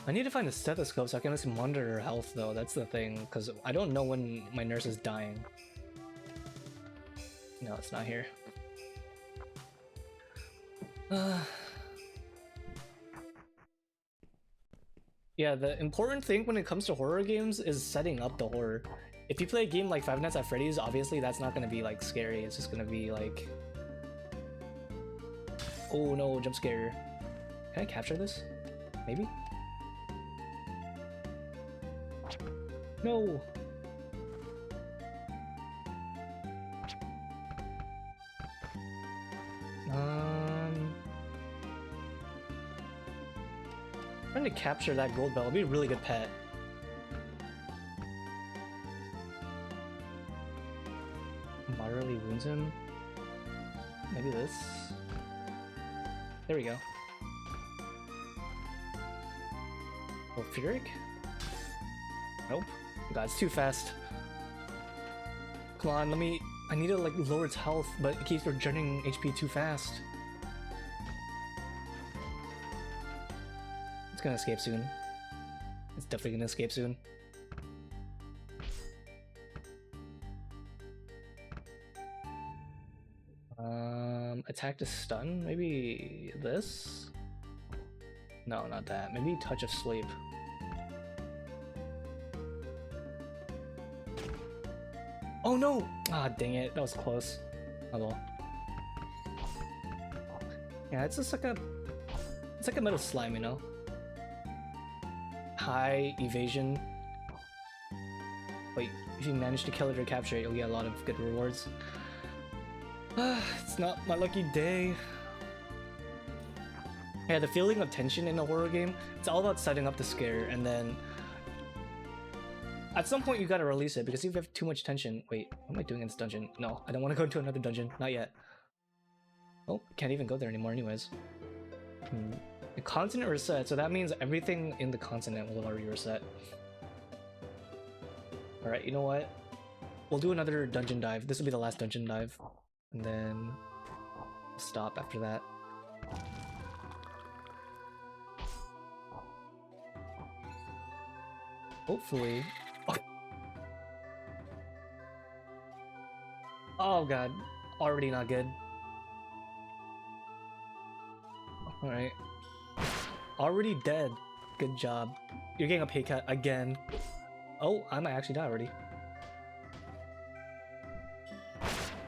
I need to find a stethoscope so I can actually monitor her health though, that's the thing, because I don't know when my nurse is dying. No, it's not here. Yeah, the important thing when it comes to horror games is setting up the horror. If you play a game like Five Nights at Freddy's, obviously that's not gonna be like scary, it's just gonna be like... Oh no, jump scare. Can I capture this? Maybe? No! Trying to capture that gold bell would be a really good pet. Moderately wounds him. Maybe this. There we go. Sulfuric? Nope. God, it's too fast. Come on, let me... I need to like lower its health, but it keeps regenerating HP too fast. It's gonna escape soon. It's definitely gonna escape soon. Attack to stun? Maybe this? No, not that. Maybe Touch of Sleep. Oh no! Ah, dang it. That was close. Oh well. Yeah, it's just like a... It's like a metal slime, you know? High evasion. Wait, if you manage to kill it or capture it, you'll get a lot of good rewards. It's not my lucky day. Yeah, the feeling of tension in a horror game, it's all about setting up the scare, and then at some point you gotta release it, because if you have too much tension... Wait, what am I doing in this dungeon? No, I don't want to go into another dungeon. Not yet. Oh, can't even go there anymore anyways. The continent reset, so that means everything in the continent will already reset. Alright, you know what? We'll do another dungeon dive. This will be the last dungeon dive. And then stop after that. Hopefully. Oh god, already not good. Alright. Already dead. Good job. You're getting a pay cut again. Oh, I might actually die already.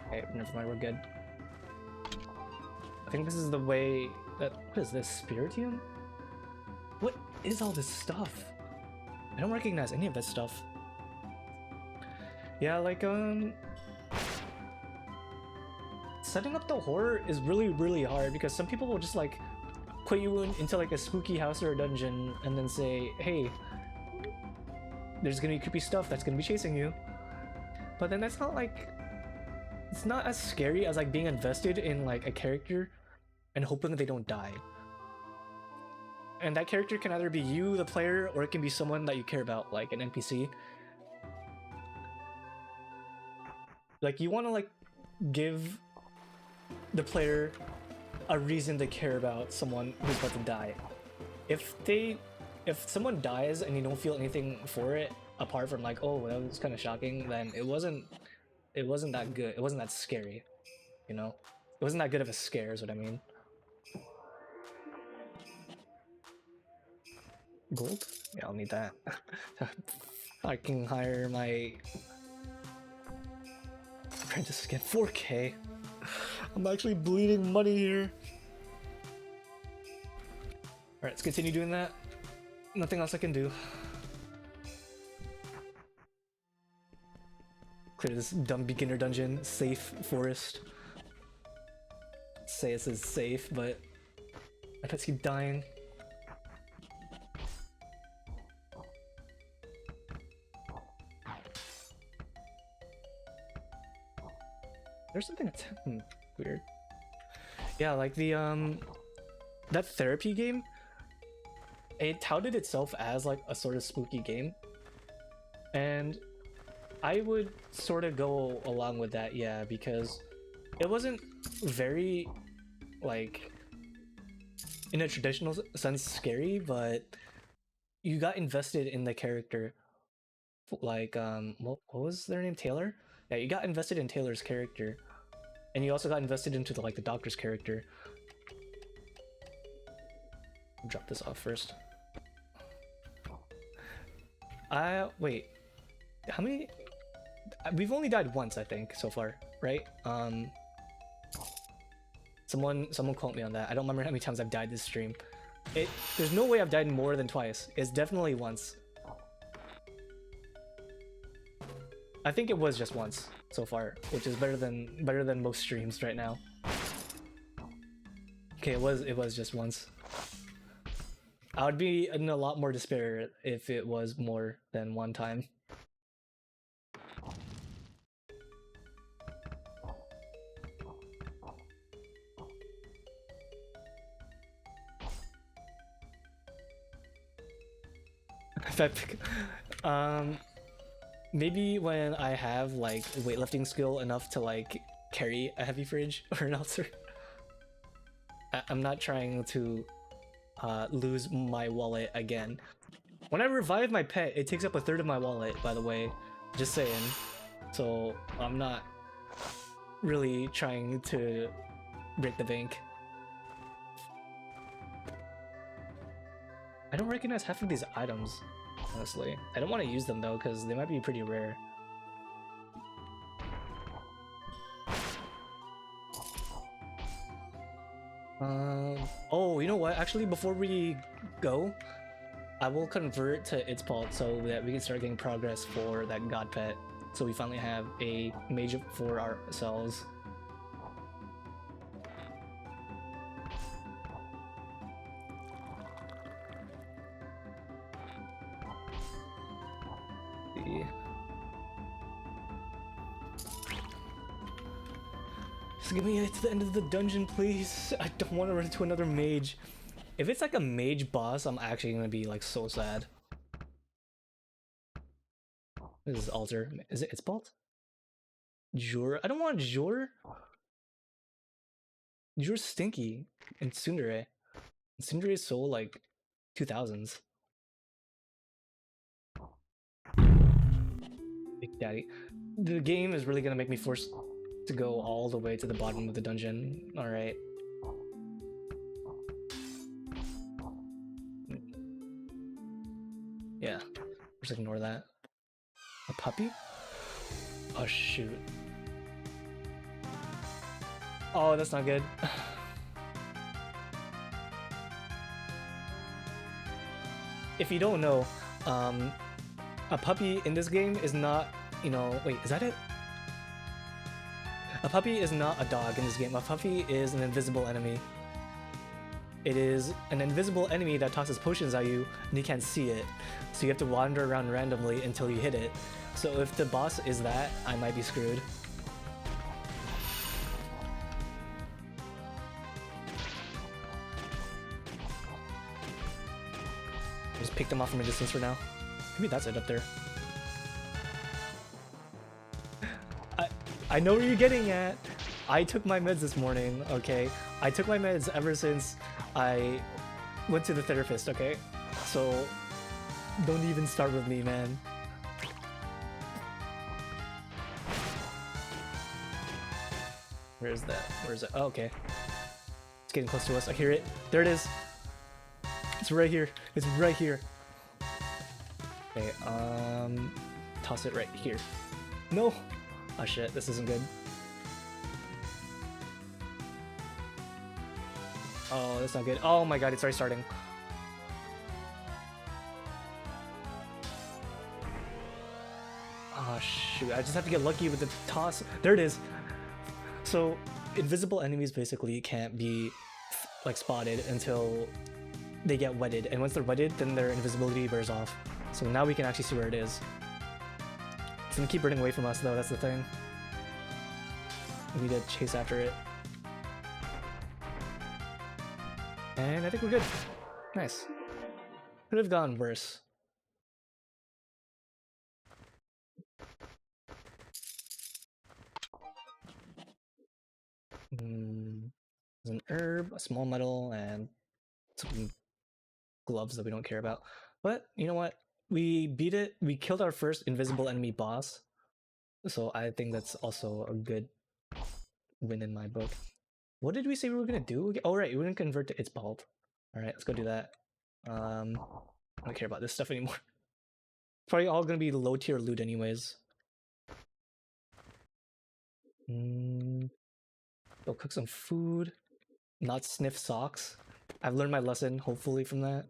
Okay, never mind, we're good. I think this is the way that... What is this? Spiritium? What is all this stuff? I don't recognize any of that stuff. Yeah, like, setting up the horror is really, really hard, because some people will just, like, put you into, like, a spooky house or a dungeon and then say, hey, there's gonna be creepy stuff that's gonna be chasing you. But then that's not, like... It's not as scary as, like, being invested in, like, a character and hoping that they don't die. And that character can either be you, the player, or it can be someone that you care about, like an NPC. Like, you want to, like, give the player a reason to care about someone who's about to die. If someone dies and you don't feel anything for it, apart from like, oh, that was kind of shocking, then it wasn't that good. It wasn't that scary, you know? It wasn't that good of a scare is what I mean. Gold? Yeah, I'll need that. I can hire my apprentice again. 4K. I'm actually bleeding money here. Alright, let's continue doing that. Nothing else I can do. Clear this dumb beginner dungeon. Safe forest. Say this is safe, but I pets keep dying. There's something that's weird. Yeah, like the that therapy game, it touted itself as like a sort of spooky game, and I would sort of go along with that, yeah, because it wasn't very, like, in a traditional sense scary, but you got invested in the character. Like, what was their name? Taylor? Yeah, you got invested in Taylor's character, and you also got invested into the doctor's character. I'll drop this off first. Wait, how many? We've only died once, I think, so far, right? Someone quote me on that. I don't remember how many times I've died this stream. There's no way I've died more than twice. It's definitely once. I think it was just once so far, which is better than most streams right now. Okay, it was just once. I would be in a lot more despair if it was more than one time. Maybe when I have like weightlifting skill enough to like carry a heavy fridge or an elixir. I'm not trying to lose my wallet again. When I revive my pet, it takes up a third of my wallet, by the way. Just saying. So I'm not really trying to break the bank. I don't recognize half of these items, honestly. I don't want to use them though, because they might be pretty rare. Oh, you know what? Actually, before we go, I will convert to its pult so that we can start getting progress for that god pet. So we finally have a mage for ourselves. Just get me to the end of the dungeon, please. I don't want to run into another mage. If it's like a mage boss, I'm actually gonna be like so sad. This is altar. Is it its fault? Jur? I don't want Jur. Jur's stinky. And Tsundere. Tsundere is so like 2000s. Big Daddy. The game is really gonna make me force to go all the way to the bottom of the dungeon. Alright. Yeah. Just ignore that. A puppy? Oh shoot. Oh, that's not good. If you don't know, a puppy in this game is not, you know, wait, is that it? A puppy is not a dog in this game. A puppy is an invisible enemy. It is an invisible enemy that tosses potions at you, and you can't see it. So you have to wander around randomly until you hit it. So if the boss is that, I might be screwed. Just pick them off from a distance for now. Maybe that's it up there. I know where you're getting at. I took my meds this morning, okay? I took my meds ever since I went to the therapist, okay? So don't even start with me, man. Where is that? Where is it? Oh, okay. It's getting close to us. I hear it. There it is. It's right here. It's right here. Okay, toss it right here. No! Oh shit, this isn't good. Oh, that's not good. Oh my god, it's already starting. Oh shoot, I just have to get lucky with the toss. There it is. So, invisible enemies basically can't be like spotted until they get wetted, and once they're wetted, then their invisibility wears off. So now we can actually see where it is. It's gonna keep running away from us though, that's the thing. We need to chase after it. And I think we're good. Nice. Could have gone worse. There's an herb, a small metal, and some gloves that we don't care about. But you know what? We beat it. We killed our first invisible enemy boss. So I think that's also a good win in my book. What did we say we were gonna do? Oh right, we're gonna convert to its bald. Alright, let's go do that. I don't care about this stuff anymore. Probably all gonna be low tier loot anyways. Go cook some food. Not sniff socks. I've learned my lesson, hopefully, from that.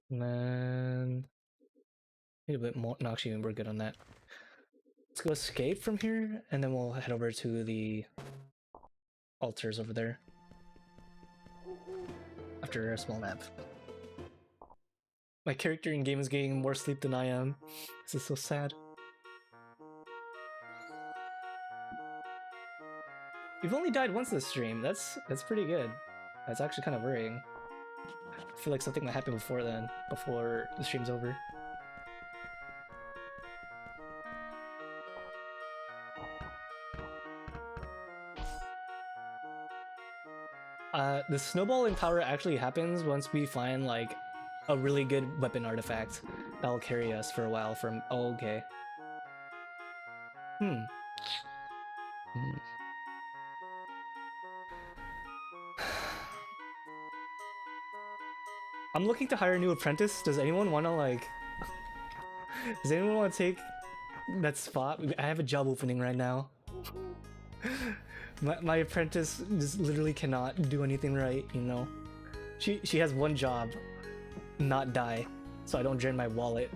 And then need a bit more. No, actually, we're good on that. Let's go escape from here, and then we'll head over to the altars over there after a small nap. My character in game is getting more sleep than I am. This is so sad. You've only died once this stream. That's pretty good. That's actually kind of worrying. I feel like something might happen before then, before the stream's over. The snowballing power actually happens once we find like a really good weapon artifact that'll carry us for a while from. Oh, okay. I'm looking to hire a new apprentice. Does anyone want to like? Does anyone want to take that spot? I have a job opening right now. My apprentice just literally cannot do anything right, you know. She has one job, not die, so I don't drain my wallet.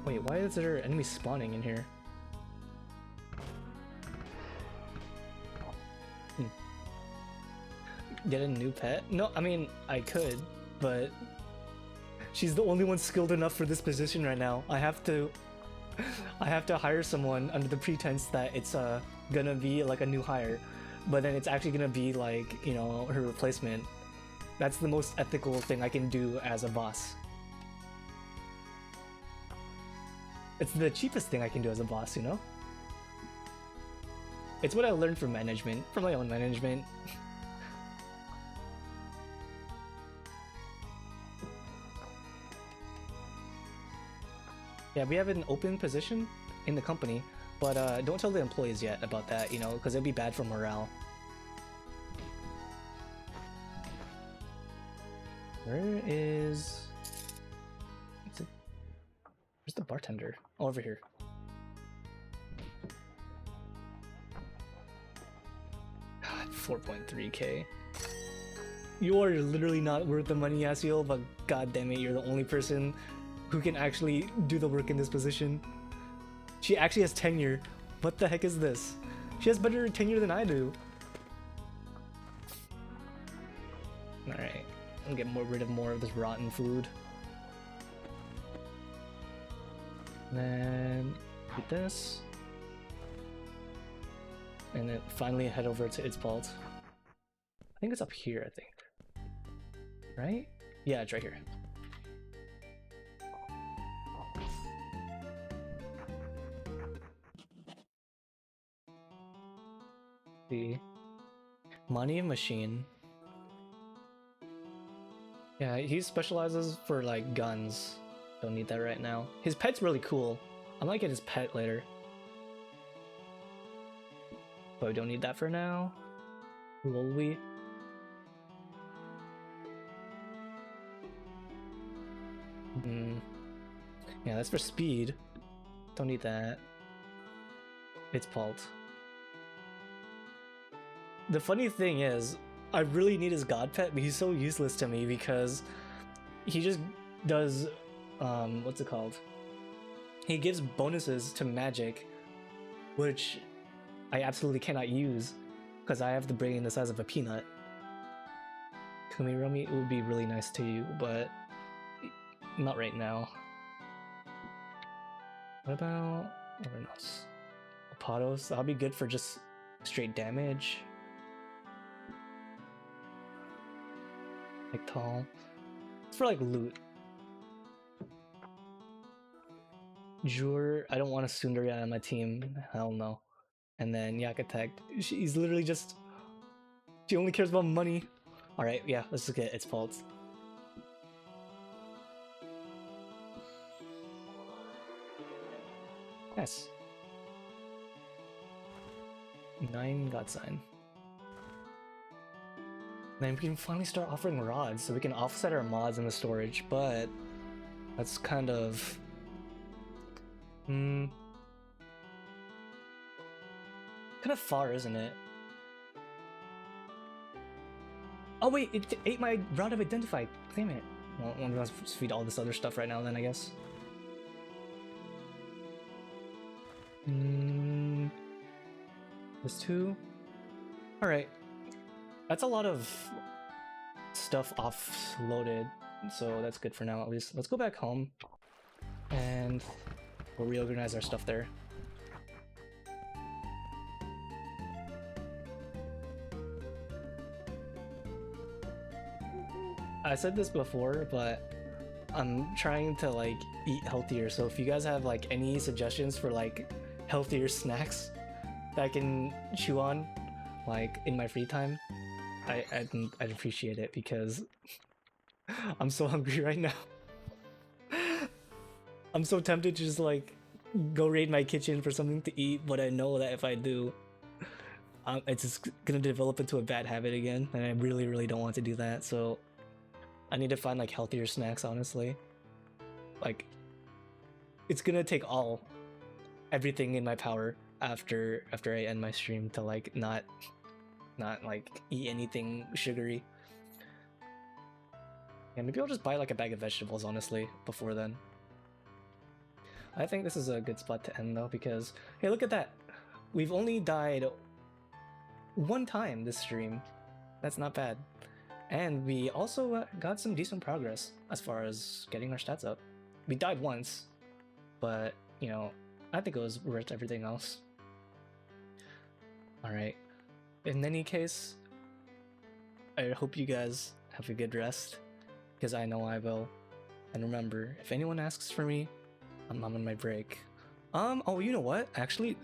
Wait, why is there enemies spawning in here? Get a new pet? No, I mean, I could, but she's the only one skilled enough for this position right now. I have to hire someone under the pretense that it's gonna be like a new hire, but then it's actually gonna be like, you know, her replacement. That's the most ethical thing I can do as a boss. It's the cheapest thing I can do as a boss, you know? It's what I learned from management, from my own management. Yeah, we have an open position in the company, but don't tell the employees yet about that, you know, because it'd be bad for morale. Where is... Where's the bartender? Oh, over here. God, 4.3k. You are literally not worth the money, Yasiel, but god damn it, you're the only person who can actually do the work in this position. She actually has tenure. What the heck is this? She has better tenure than I do. Alright, I'll get rid of more of this rotten food. And then eat this. And then finally head over to its vault. I think it's up here, I think. Right? Yeah, it's right here. The money machine. Yeah, he specializes for like guns. Don't need that right now. His pet's really cool. I might get his pet later. But we don't need that for now. Will we? Yeah, that's for speed. Don't need that. It's Palt. The funny thing is, I really need his god pet, but he's so useless to me because he just does, what's it called? He gives bonuses to magic, which I absolutely cannot use because I have the brain the size of a peanut. Kumiromi, it would be really nice to you, but not right now. What about Overnos? Apodos, that'll be good for just straight damage. Like tall. It's for like loot. Jur, I don't want a Sundarya on my team. Hell no. And then Yakatek. She's literally just... She only cares about money. Alright, yeah, let's look at its faults. Yes. 9 God Sign. Then we can finally start offering rods, so we can offset our mods in the storage, but That's kind of... kind of far, isn't it? Oh wait, it ate my route of identify. Damn it. Well, I'm gonna feed all this other stuff right now then, I guess. This too? Alright. That's a lot of stuff offloaded, so that's good for now at least. Let's go back home and we'll reorganize our stuff there. I said this before, but I'm trying to like eat healthier, so if you guys have like any suggestions for like healthier snacks that I can chew on like in my free time, I'd appreciate it because I'm so hungry right now. I'm so tempted to just like go raid my kitchen for something to eat, but I know that if I do, it's just gonna develop into a bad habit again, and I really don't want to do that. So I need to find like healthier snacks, honestly. Like, it's gonna take everything in my power after I end my stream to like not like eat anything sugary. Yeah, maybe I'll just buy like a bag of vegetables, honestly, before then. I think this is a good spot to end though, because hey, look at that. We've only died one time this stream. That's not bad. And we also got some decent progress as far as getting our stats up. We died once, but you know, I think it was worth everything else. Alright. In any case, I hope you guys have a good rest, because I know I will. And remember, if anyone asks for me, I'm on my break. Oh, you know what? Actually,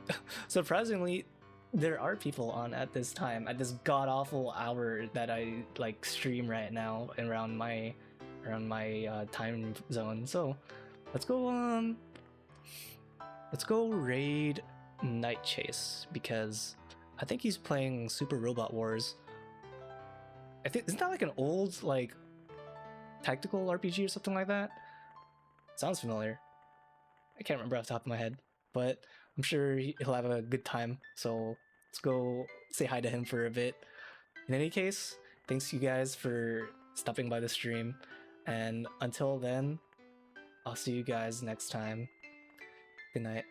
surprisingly, there are people on at this time, at this god-awful hour that I like stream right now around my time zone. So let's go raid Night Chase, because I think he's playing Super Robot Wars. I think, isn't that like an old like tactical RPG or something like that? Sounds familiar. I can't remember off the top of my head, but I'm sure he'll have a good time. So let's go say hi to him for a bit. In any case, thanks you guys for stopping by the stream, and until then, I'll see you guys next time. Good night.